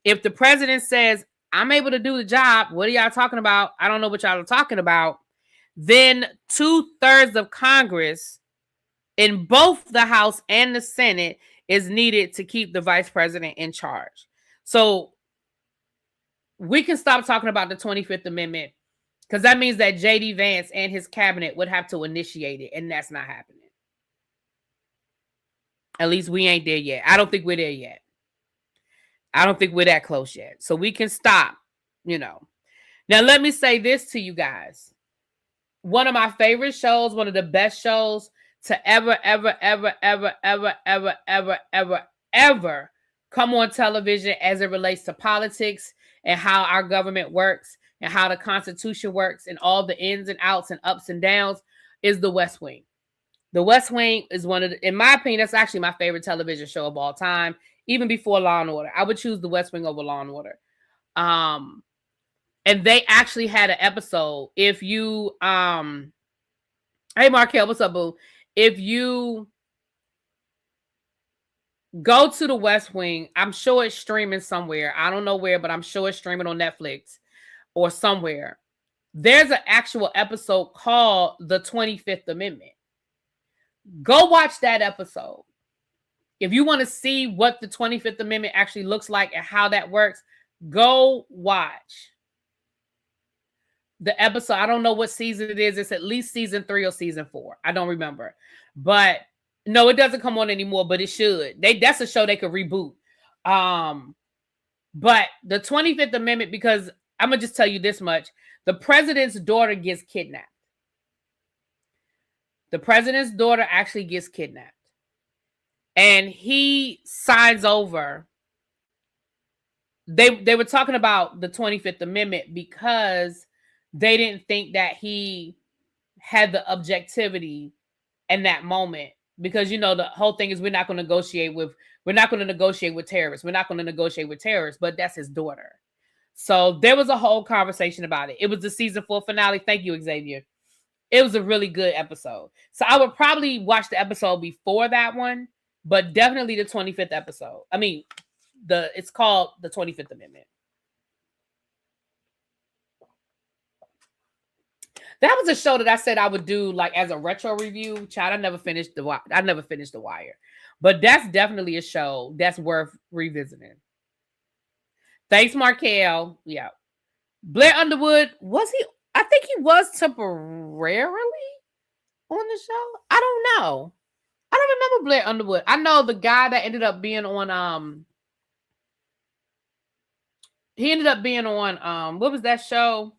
A: If the president says, I'm able to do the job, what are y'all talking about? I don't know what y'all are talking about. Then 2/3 of Congress in both the House and the Senate is needed to keep the vice president in charge. So we can stop talking about the 25th Amendment because that means that J.D. Vance and his cabinet would have to initiate it, and that's not happening. At least we ain't there yet. I don't think we're there yet. I don't think we're that close yet. So we can stop, Now, let me say this to you guys. One of my favorite shows, one of the best shows to ever come on television as it relates to politics and how our government works and how the Constitution works and all the ins and outs and ups and downs is The West Wing. The West Wing is in my opinion, that's actually my favorite television show of all time. Even before Law and Order, I would choose The West Wing over Law and Order. And they actually had an episode. If you, hey Markel, what's up, boo? If you go to The West Wing, I'm sure it's streaming somewhere. I don't know where, but I'm sure it's streaming on Netflix or somewhere. There's an actual episode called The 25th Amendment. Go watch that episode. If you want to see what the 25th Amendment actually looks like and how that works, go watch the episode. I don't know what season it is. It's at least season 3 or season 4. I don't remember. But no, it doesn't come on anymore, but it should. That's a show they could reboot. But the 25th Amendment, because I'm going to just tell you this much. The president's daughter gets kidnapped. The president's daughter actually gets kidnapped. And he signs over. They were talking about the 25th Amendment because they didn't think that he had the objectivity in that moment. Because, you know, the whole thing is we're not going to negotiate with terrorists. We're not going to negotiate with terrorists, but that's his daughter. So there was a whole conversation about it. It was the season 4 finale. Thank you, Xavier. It was a really good episode. So I would probably watch the episode before that one, but definitely the 25th episode. I mean, it's called the 25th Amendment. That was a show that I said I would do like as a retro review. Child, I never finished The Wire. But that's definitely a show that's worth revisiting. Thanks, Markel. Yeah. Blair Underwood, was he? I think he was temporarily on the show. I don't know. I don't remember Blair Underwood. I know the guy that ended up being on what was that show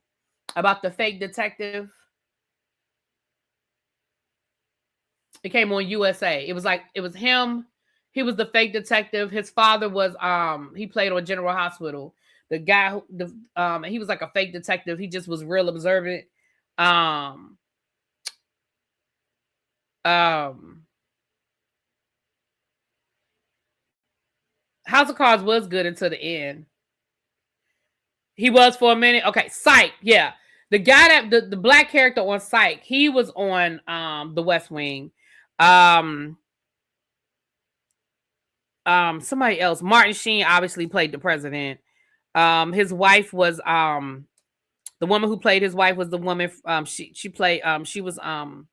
A: about the fake detective? It came on USA. It was him. He was the fake detective. His father was he played on General Hospital. The guy he was like a fake detective. He just was real observant. House of Cards was good until the end. He was for a minute. Okay, Psych. Yeah. The guy that the black character on Psych, he was on The West Wing. Somebody else. Martin Sheen obviously played the president. His wife was the woman who played his wife was the woman she played she was from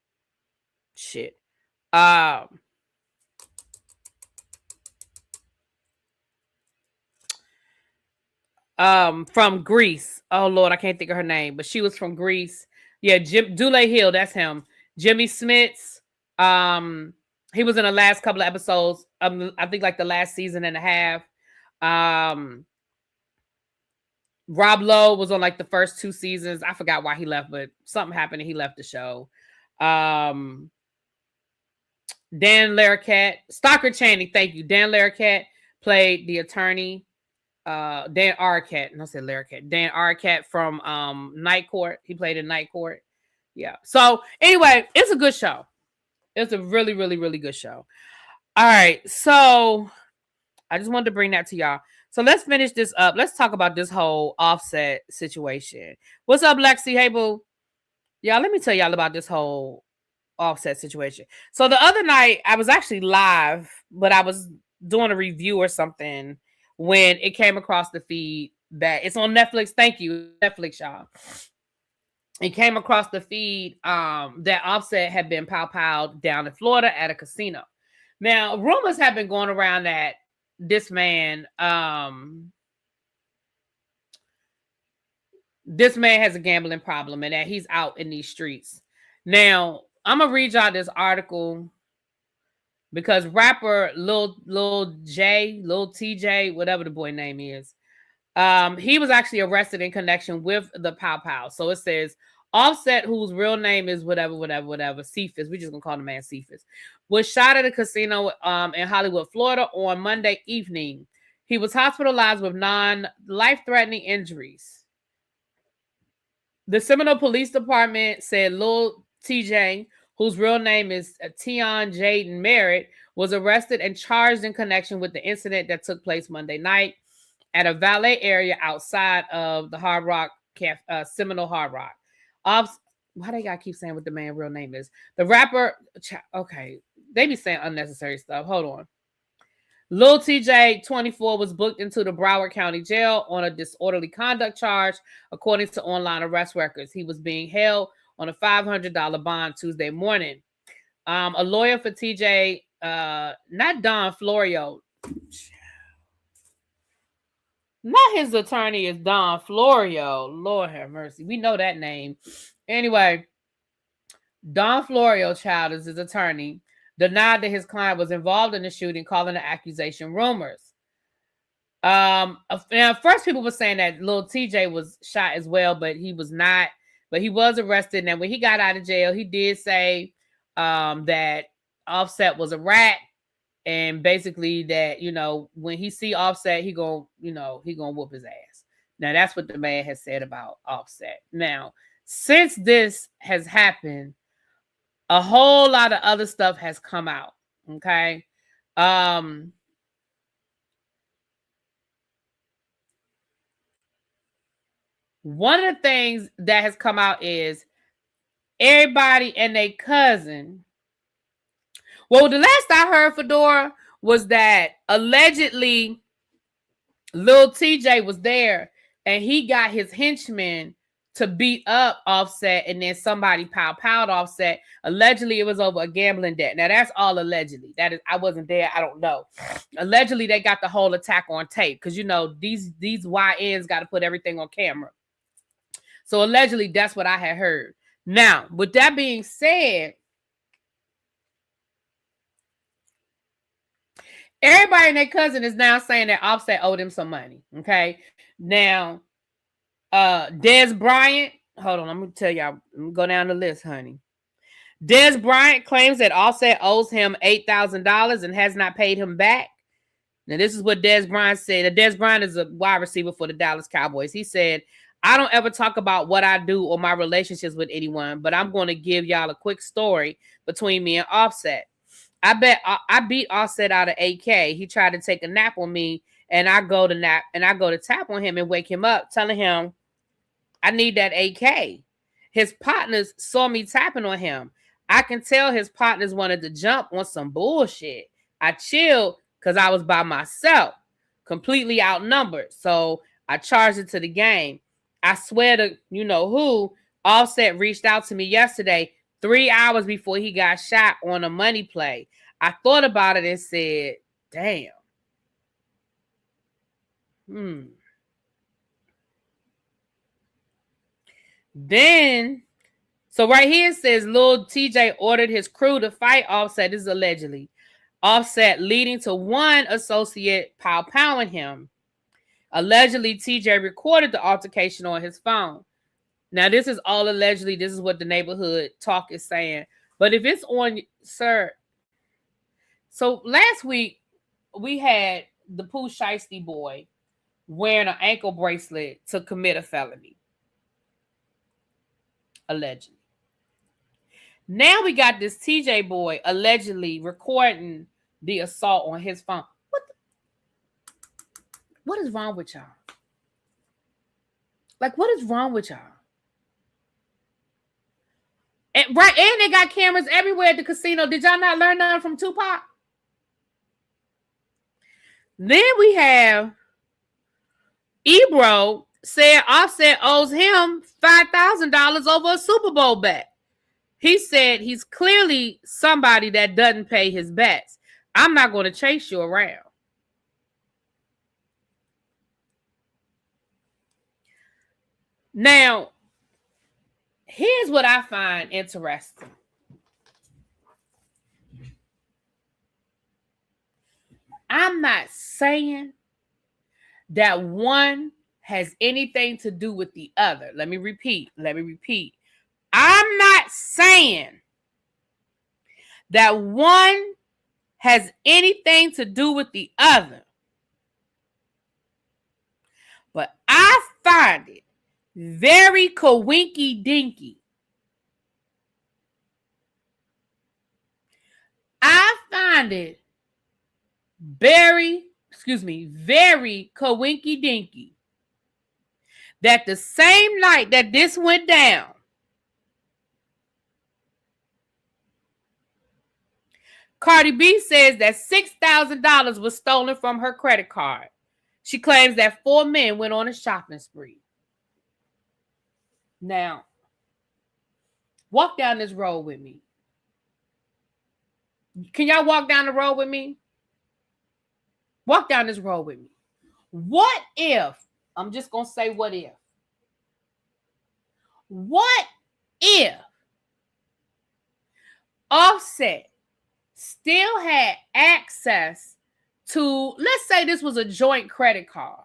A: Greece. Oh Lord, I can't think of her name, but she was from Greece. Yeah, Dule Hill, that's him. Jimmy Smits. He was in the last couple of episodes. I think like the last season and a half. Rob Lowe was on like the first 2 seasons. I forgot why he left, but something happened and he left the show. Dan Larroquette, Stockard Channing, thank you. Dan Larroquette played the attorney. Dan Arquette, and I said Larroquette. Dan Arquette from Night Court. He played in Night Court. Yeah. So anyway, it's a good show. It's a really, really, really good show. All right. So I just wanted to bring that to y'all. So let's finish this up. Let's talk about this whole Offset situation. What's up, Lexi? Hey, boo. Y'all, let me tell y'all about this whole Offset situation. So the other night, I was actually live, but I was doing a review or something when it came across the feed that it's on Netflix. Thank you, Netflix, y'all. It came across the feed that Offset had been pow-powed down in Florida at a casino. Now, rumors have been going around that this man has a gambling problem and that he's out in these streets. Now, I'm going to read y'all this article because rapper Lil TJ, whatever the boy name is, he was actually arrested in connection with the pow-pow. So it says, Offset, whose real name is whatever, Cephas, we're just going to call the man Cephas, was shot at a casino in Hollywood, Florida on Monday evening. He was hospitalized with non-life-threatening injuries. The Seminole Police Department said Lil TJ, whose real name is Tion Jaden Merritt, was arrested and charged in connection with the incident that took place Monday night at a valet area outside of the Hard Rock, Seminole Hard Rock. Why they gotta keep saying what the man's real name is? The rapper, okay, they be saying unnecessary stuff. Hold on. Lil TJ, 24, was booked into the Broward County Jail on a disorderly conduct charge, according to online arrest records. He was being held on a $500 bond Tuesday morning. A lawyer for TJ, not Don Florio. Not his attorney is Don Florio. Lord have mercy. We know that name. Anyway, Don Florio, child, is his attorney, denied that his client was involved in the shooting, calling the accusation rumors. Now first people were saying that little TJ was shot as well, but he was not. But he was arrested. And when he got out of jail, he did say that Offset was a rat, and basically that, you know, when he see Offset, he gonna whoop his ass. Now that's what the man has said about Offset. Now, since this has happened, a whole lot of other stuff has come out. Okay. One of the things that has come out is everybody and their cousin. Well, the last I heard, Fedora, was that allegedly Lil TJ was there and he got his henchmen to beat up Offset, and then somebody powed Offset. Allegedly, it was over a gambling debt. Now, that's all allegedly. That is, I wasn't there. I don't know. Allegedly, they got the whole attack on tape because, you know, these YNs got to put everything on camera. So allegedly, that's what I had heard. Now, with that being said, everybody and their cousin is now saying that Offset owed him some money. Okay. Now, Des Bryant, hold on, I'm gonna tell y'all, I'm gonna go down the list, honey. Des Bryant claims that Offset owes him $8,000 and has not paid him back. Now, this is what Des Bryant said. Des Bryant is a wide receiver for the Dallas Cowboys. He said, I don't ever talk about what I do or my relationships with anyone, but I'm going to give y'all a quick story between me and Offset. I beat Offset out of AK. He tried to take a nap on me, and I go to tap on him and wake him up, telling him I need that AK. His partners saw me tapping on him. I can tell his partners wanted to jump on some bullshit. I chilled because I was by myself, completely outnumbered. So I charged it to the game. I swear to you know who, Offset reached out to me yesterday, 3 hours before he got shot on a money play. I thought about it and said, damn. Then, so right here it says Lil TJ ordered his crew to fight Offset. This is allegedly. Offset leading to one associate powing him. Allegedly, TJ recorded the altercation on his phone. Now, this is all allegedly. This is what the neighborhood talk is saying. But if it's on, sir. So last week, we had the Pooh Shiesty boy wearing an ankle bracelet to commit a felony. Allegedly. Now we got this TJ boy allegedly recording the assault on his phone. What is wrong with y'all? Like, what is wrong with y'all? And they got cameras everywhere at the casino. Did y'all not learn nothing from Tupac? Then we have Ebro said Offset owes him $5,000 over a Super Bowl bet. He said he's clearly somebody that doesn't pay his bets. I'm not going to chase you around. Now, here's what I find interesting. I'm not saying that one has anything to do with the other. Let me repeat. I'm not saying that one has anything to do with the other. But I find it very coinky dinky. I find it very coinky dinky that the same night that this went down, Cardi B says that $6,000 was stolen from her credit card. She claims that 4 men went on a shopping spree. Now, walk down this road with me. Can y'all walk down the road with me? Walk down this road with me. What if, I'm just going to say what if. What if Offset still had access to, let's say this was a joint credit card.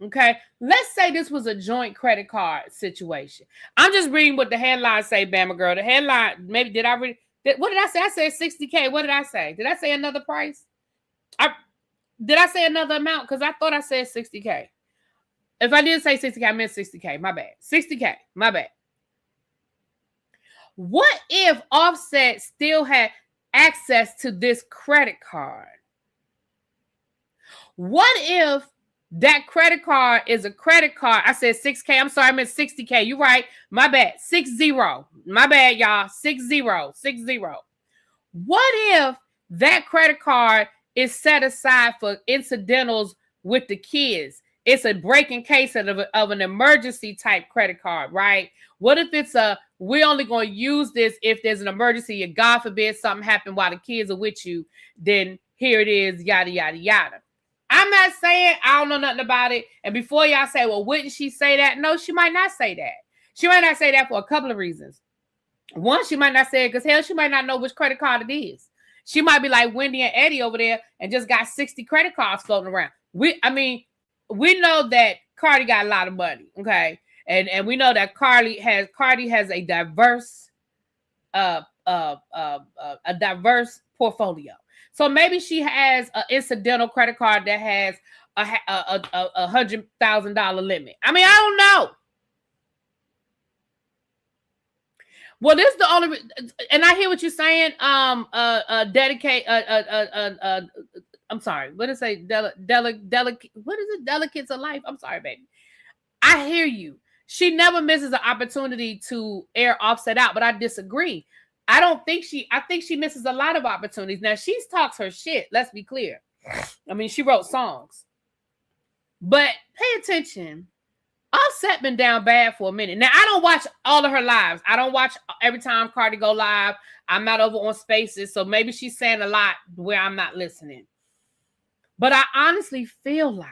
A: Okay, let's say this was a joint credit card situation. I'm just reading what the headline say, Bama girl. The headline, maybe did I read? What did I say? I said 60K. What did I say? Did I say another price? Did I say another amount? Because I thought I said 60K. If I didn't say 60K, I meant 60K. My bad. 60K. My bad. What if Offset still had access to this credit card? What if that credit card is a credit card? I said 6K. I'm sorry, I meant 60K. You're right. My bad. 60. My bad, y'all. 60. What if that credit card is set aside for incidentals with the kids? It's a breaking case of an emergency type credit card, right? What if it's we're only going to use this if there's an emergency, and God forbid something happened while the kids are with you, then here it is, yada, yada, yada. I'm not saying I don't know nothing about it. And before y'all say, well, wouldn't she say that? No, she might not say that. She might not say that for a couple of reasons. One, she might not say it because, hell, she might not know which credit card it is. She might be like Wendy and Eddie over there and just got 60 credit cards floating around. We know that Cardi got a lot of money, okay? And we know that Cardi has a diverse portfolio. So maybe she has an incidental credit card that has a $100,000 limit. I mean, I don't know. Well, this is the only, and I hear what you're saying. Dedicate. I'm sorry. What did it say? Delicate. What is it? Delicates of life. I'm sorry, baby. I hear you. She never misses an opportunity to air Offset out, but I disagree. I think she misses a lot of opportunities. Now, she talks her shit. Let's be clear. I mean, she wrote songs, but pay attention. Offset been down bad for a minute. Now, I don't watch all of her lives. I don't watch every time Cardi go live. I'm not over on Spaces, so maybe she's saying a lot where I'm not listening. But I honestly feel like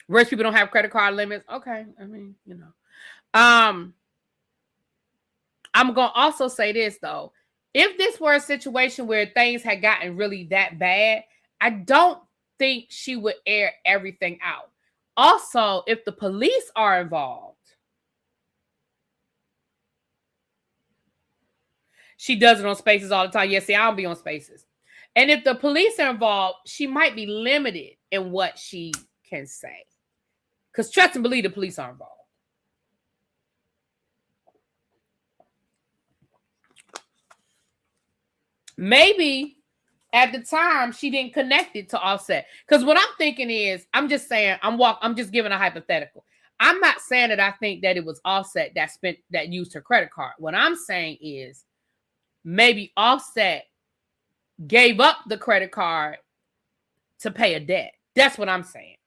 A: rich people don't have credit card limits. Okay, I mean, you know. I'm going to also say this, though. If this were a situation where things had gotten really that bad, I don't think she would air everything out. Also, if the police are involved, she does it on Spaces all the time. Yes, see, I don't be on Spaces. And if the police are involved, she might be limited in what she can say. Because trust and believe the police are involved. Maybe at the time she didn't connect it to Offset. Because what I'm thinking is, I'm just saying, I'm just giving a hypothetical. I'm not saying that I think that it was Offset that used her credit card. What I'm saying is maybe Offset gave up the credit card to pay a debt. That's what I'm saying.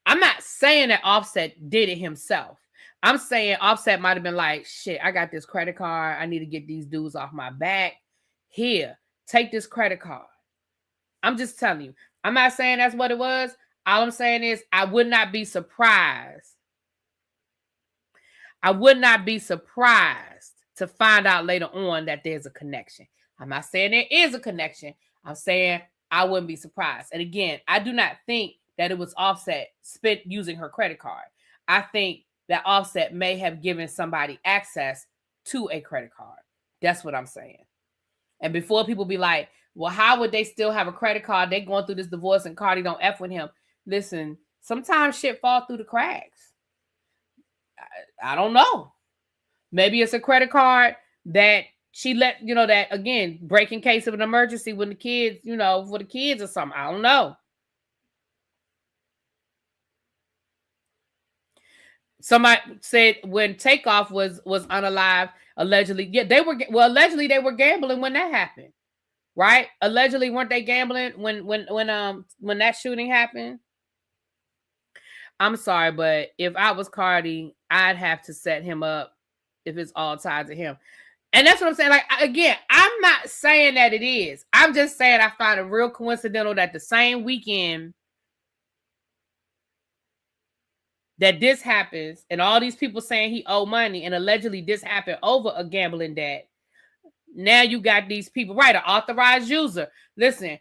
A: I'm not saying that Offset did it himself. I'm saying Offset might have been like, shit, I got this credit card. I need to get these dudes off my back. Here, take this credit card. I'm just telling you. I'm not saying that's what it was. All I'm saying is I would not be surprised. I would not be surprised to find out later on that there's a connection. I'm not saying there is a connection. I'm saying I wouldn't be surprised. And again, I do not think that it was Offset spent using her credit card. I think that Offset may have given somebody access to a credit card. That's what I'm saying. And before people be like, well, how would they still have a credit card? They going through this divorce and Cardi don't F with him. Listen, sometimes shit fall through the cracks. I don't know. Maybe it's a credit card that she let, that, again, break in case of an emergency when the kids, for the kids or something. I don't know. Somebody said when Takeoff was unalive, allegedly, allegedly they were gambling when that happened, right? Allegedly, weren't they gambling when that shooting happened? I'm sorry, but if I was Cardi, I'd have to set him up if it's all tied to him. And that's what I'm saying. Like, again, I'm not saying that it is. I'm just saying I find it real coincidental that the same weekend that this happens and all these people saying he owe money and allegedly this happened over a gambling debt. Now you got these people, right? An authorized user. Listen,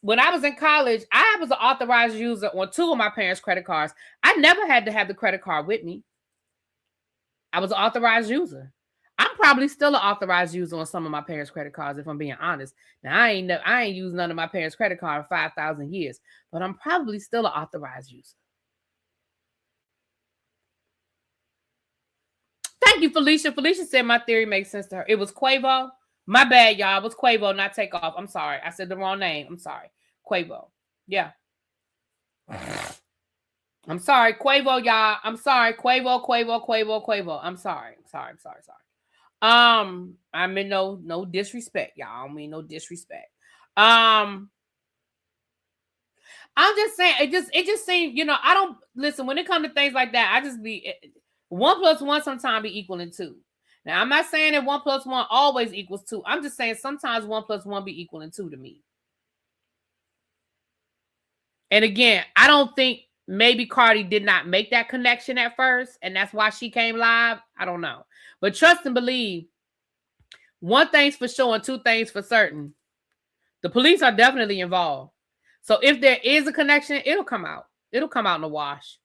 A: when I was in college, I was an authorized user on 2 of my parents' credit cards. I never had to have the credit card with me. I was an authorized user. I'm probably still an authorized user on some of my parents' credit cards, if I'm being honest. Now, I ain't used none of my parents' credit card in 5,000 years, but I'm probably still an authorized user. Thank you, Felicia. Felicia said my theory makes sense to her. It was Quavo. My bad, y'all. It was Quavo, not Takeoff. I'm sorry. I said the wrong name. I'm sorry. Quavo. Yeah. I'm sorry. Quavo, y'all. I'm sorry. Quavo. I'm sorry. I mean no disrespect, y'all. I don't mean no disrespect. I'm just saying it just seems, I don't listen when it comes to things like that. I just be 1 + 1 sometimes be equaling 2. Now I'm not saying that 1 + 1 always equals 2. I'm just saying sometimes 1 + 1 be equaling 2 to me. And again, I don't think maybe Cardi did not make that connection at first, and that's why she came live. I don't know. But trust and believe, one thing's for sure and 2 things for certain. The police are definitely involved. So if there is a connection, it'll come out. It'll come out in the wash.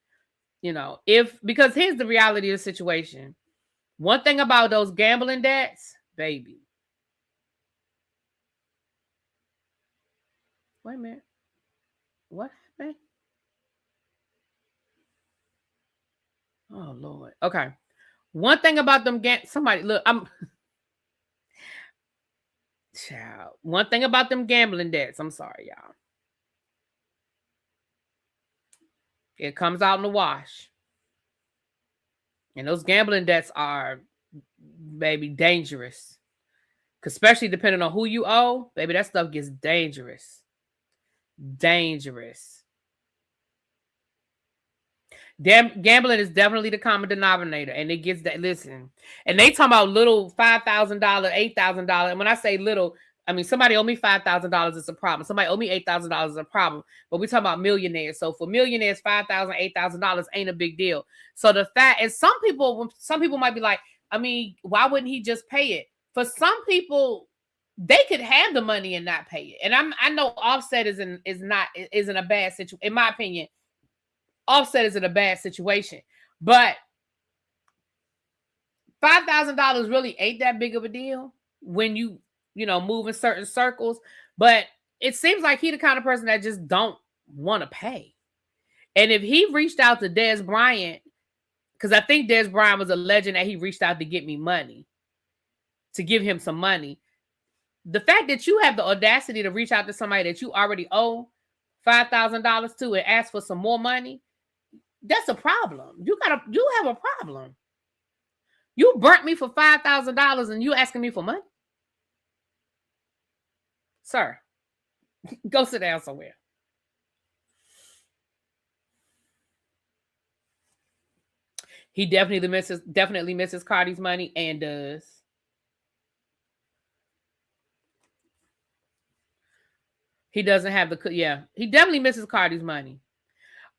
A: Because here's the reality of the situation. One thing about those gambling debts, baby. Wait a minute. What happened? Oh, Lord. Okay. One thing about them somebody, look, child. One thing about them gambling debts, I'm sorry, y'all. It comes out in the wash. And those gambling debts are, baby, dangerous. Especially depending on who you owe, baby, that stuff gets dangerous. Dangerous. Gambling is definitely the common denominator, and it gets that. Listen, and they talking about little $5,000, $8,000, and when I say little, I mean somebody owe me $5,000 is a problem. Somebody owe me $8,000 is a problem. But we talking about millionaires. So for millionaires, $5,000, $8,000 ain't a big deal. So the fact, and some people might be like, I mean, why wouldn't he just pay it? For some people, they could have the money and not pay it. And I know Offset isn't a bad situation. In my opinion, Offset is in a bad situation. But $5,000 really ain't that big of a deal when you move in certain circles. But it seems like he the kind of person that just don't want to pay. And if he reached out to Des Bryant, because I think Des Bryant was alleging that he reached out to get me money, to give him some money. The fact that you have the audacity to reach out to somebody that you already owe $5,000 to and ask for some more money, that's a problem. You have a problem. You burnt me for $5,000 and you asking me for money? Sir, go sit down somewhere. He definitely misses Cardi's money and does. He doesn't have he definitely misses Cardi's money.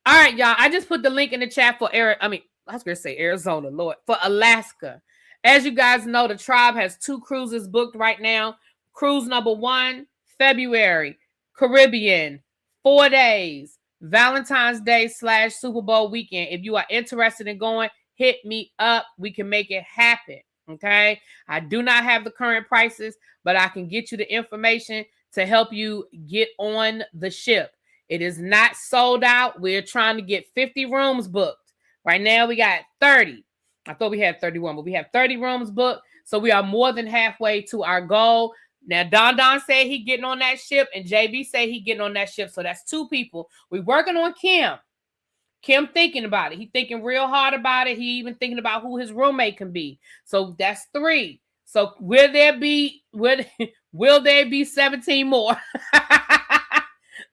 A: All right, y'all. I just put the link in the chat for Arizona, Lord, for Alaska. As you guys know, the tribe has 2 cruises booked right now. Cruise number 1, February, Caribbean, 4 days, Valentine's Day / Super Bowl weekend. If you are interested in going, hit me up. We can make it happen. Okay. I do not have the current prices, but I can get you the information to help you get on the ship. It is not sold out. We're trying to get 50 rooms booked. Right now, we got 30. I thought we had 31, but we have 30 rooms booked. So we are more than halfway to our goal. Now, Don said he getting on that ship, and JB said he getting on that ship. So that's 2 people. We're working on Kim. Kim thinking about it. He thinking real hard about it. He even thinking about who his roommate can be. So that's 3. So will there be 17 more?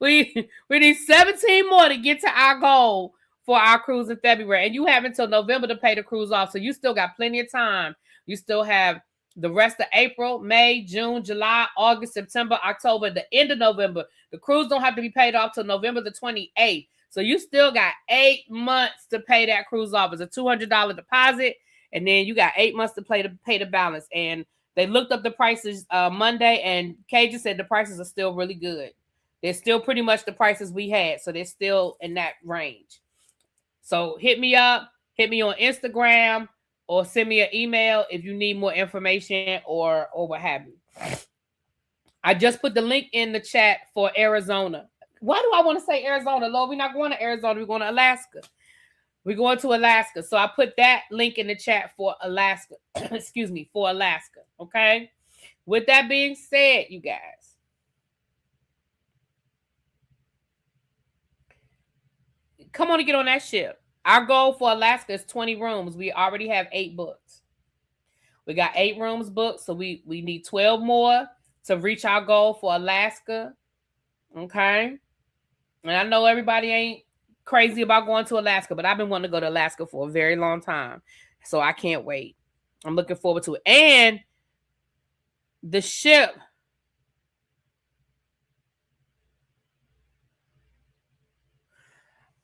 A: We need 17 more to get to our goal for our cruise in February. And you have until November to pay the cruise off. So you still got plenty of time. You still have The rest of April, May, June, July, August, September, October, the end of November. The cruise don't have to be paid off till November the 28th. So you still got 8 months to pay that cruise off. It's a $200 deposit, and then you got 8 months to pay the balance. And they looked up the prices Monday, and Cajun said the prices are still really good. They're still pretty much the prices we had, so they're still in that range. So hit me up, hit me on Instagram, or send me an email if you need more information or what have you. I just put the link in the chat for Arizona. Why do I want to say Arizona? Lord, we're not going to Arizona. We're going to Alaska. We're going to Alaska. So I put that link in the chat for Alaska. Excuse me, for Alaska. Okay? With that being said, you guys, come on and get on that ship. Our goal for Alaska is 20 rooms. We already have 8 booked. We got 8 rooms booked, so we need 12 more to reach our goal for Alaska. Okay? And I know everybody ain't crazy about going to Alaska, but I've been wanting to go to Alaska for a very long time. So I can't wait. I'm looking forward to it. And the ship...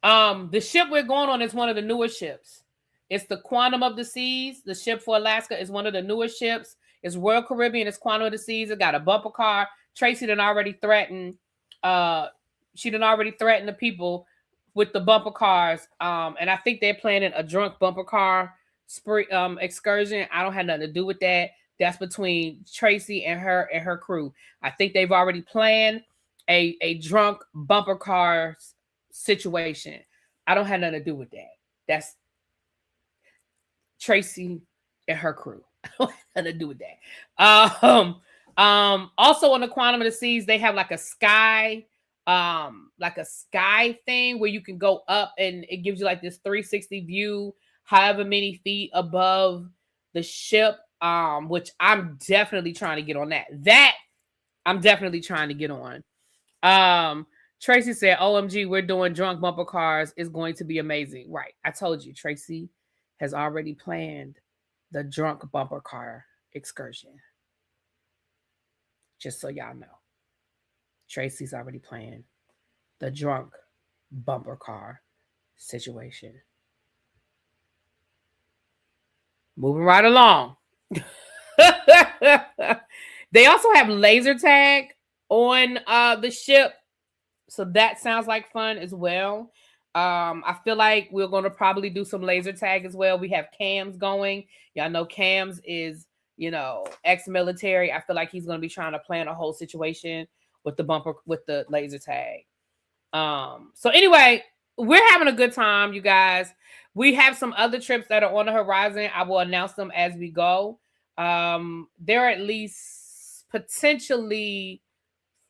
A: the ship we're going on is one of the newer ships. It's the Quantum of the Seas. The ship for Alaska is one of the newer ships. It's Royal Caribbean. It's Quantum of the Seas. It got a bumper car. Tracy done already threatened. She done already threatened the people with the bumper cars. And I think they're planning a drunk bumper car excursion. I don't have nothing to do with that. That's between Tracy and her crew. I think they've already planned a drunk bumper cars situation. I don't have nothing to do with that. That's Tracy and her crew. I don't have nothing to do with that. Also on the Quantum of the Seas, they have like a sky thing where you can go up and it gives you like this 360 view, however many feet above the ship. Which I'm definitely trying to get on that. I'm definitely trying to get on. Tracy said, OMG, we're doing drunk bumper cars. It's going to be amazing. Right. I told you, Tracy has already planned the drunk bumper car excursion. Just so y'all know. Tracy's already planned the drunk bumper car situation. Moving right along. They also have laser tag on the ship. So that sounds like fun as well. I feel like we're going to probably do some laser tag as well. We have Cams going. Y'all know Cams is, ex-military. I feel like he's going to be trying to plan a whole situation with the laser tag. So anyway, we're having a good time, you guys. We have some other trips that are on the horizon. I will announce them as we go. There are at least potentially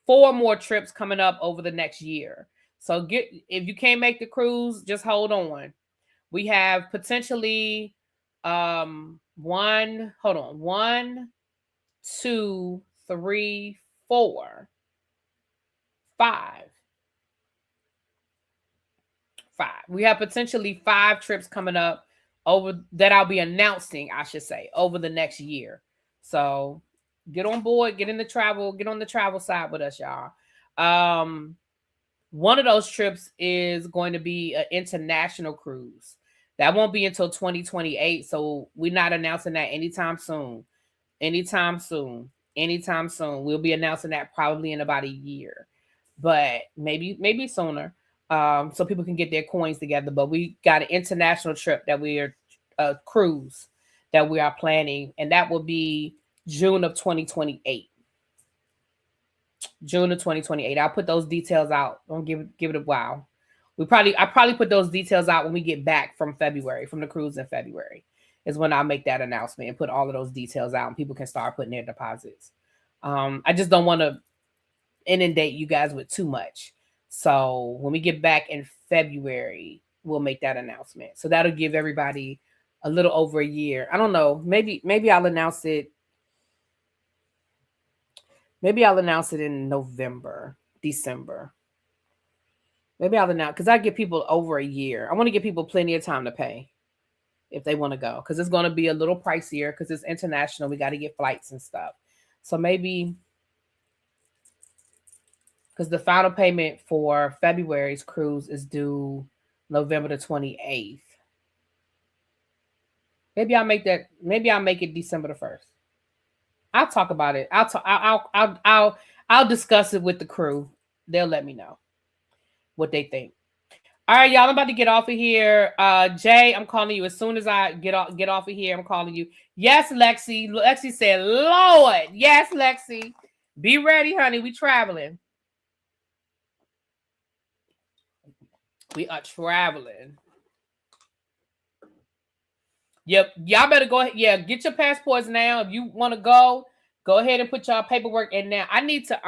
A: 4 more trips coming up over the next year. So if you can't make the cruise, just hold on. We have potentially 1, 2, 3, 4, 5. We have potentially 5 trips coming up over that I'll be announcing, I should say, over the next year. So get on board, get on the travel side with us, y'all. One of those trips is going to be an international cruise. That won't be until 2028, so we're not announcing that anytime soon. We'll be announcing that probably in about a year, but maybe sooner, so people can get their coins together. But we got an international trip that we are a cruise that we are planning, and that will be June of 2028. June of 2028. I'll put those details out. Don't give it a while. I probably put those details out when we get back from the cruise in February is when I'll make that announcement and put all of those details out and people can start putting their deposits. I just don't want to inundate you guys with too much. So when we get back in February, we'll make that announcement. So that'll give everybody a little over a year. I don't know. Maybe I'll announce it. Maybe I'll announce it in November, December. Maybe I'll announce, because I give people over a year. I want to give people plenty of time to pay. if they want to go, because it's going to be a little pricier because it's international. We got to get flights and stuff. So maybe, because the final payment for February's cruise is due November the 28th. Maybe I'll make it December the 1st. I'll talk about it. I'll discuss it with the crew. They'll let me know what they think. All right, y'all, I'm about to get off of here. Jay, I'm calling you as soon as I get off of here. I'm calling you. Yes, Lexi. Lexi said, Lord. Yes, Lexi. Be ready, honey. We traveling. We are traveling. Yep. Y'all better go ahead. Yeah, get your passports now. If you want to go ahead and put y'all paperwork in now. I need to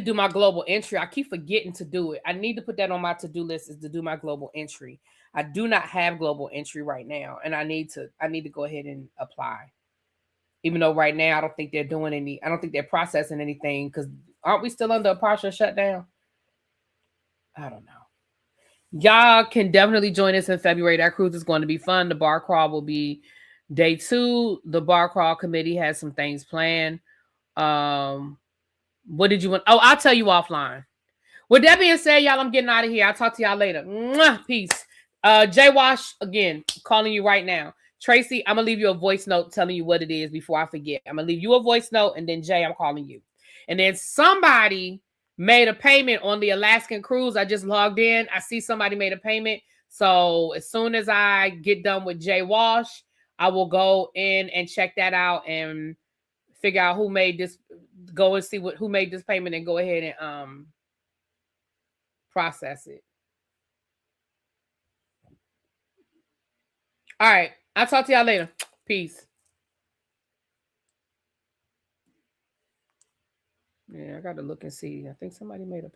A: do my global entry. I keep forgetting to do it. I need to put that on my to-do list, is to do my global entry. I do not have global entry right now, and I need to go ahead and apply. Even though right now I don't think they're processing anything, because aren't we still under a partial shutdown? I don't know. Y'all can definitely join us in February. That cruise is going to be fun. The bar crawl will be day 2. The bar crawl committee has some things planned. What did you want? Oh, I'll tell you offline. With that being said, y'all, I'm getting out of here. I'll talk to y'all later. Mwah, peace. Jay Wash, again, calling you right now. Tracy, I'm going to leave you a voice note telling you what it is before I forget. I'm going to leave you a voice note, and then Jay, I'm calling you. And then somebody made a payment on the Alaskan cruise. I just logged in. I see somebody made a payment. So as soon as I get done with Jay Wash, I will go in and check that out and figure out who made this. Go and see who made this payment and go ahead and process it. All right. I'll talk to y'all later. Peace. Yeah, I got to look and see. I think somebody made a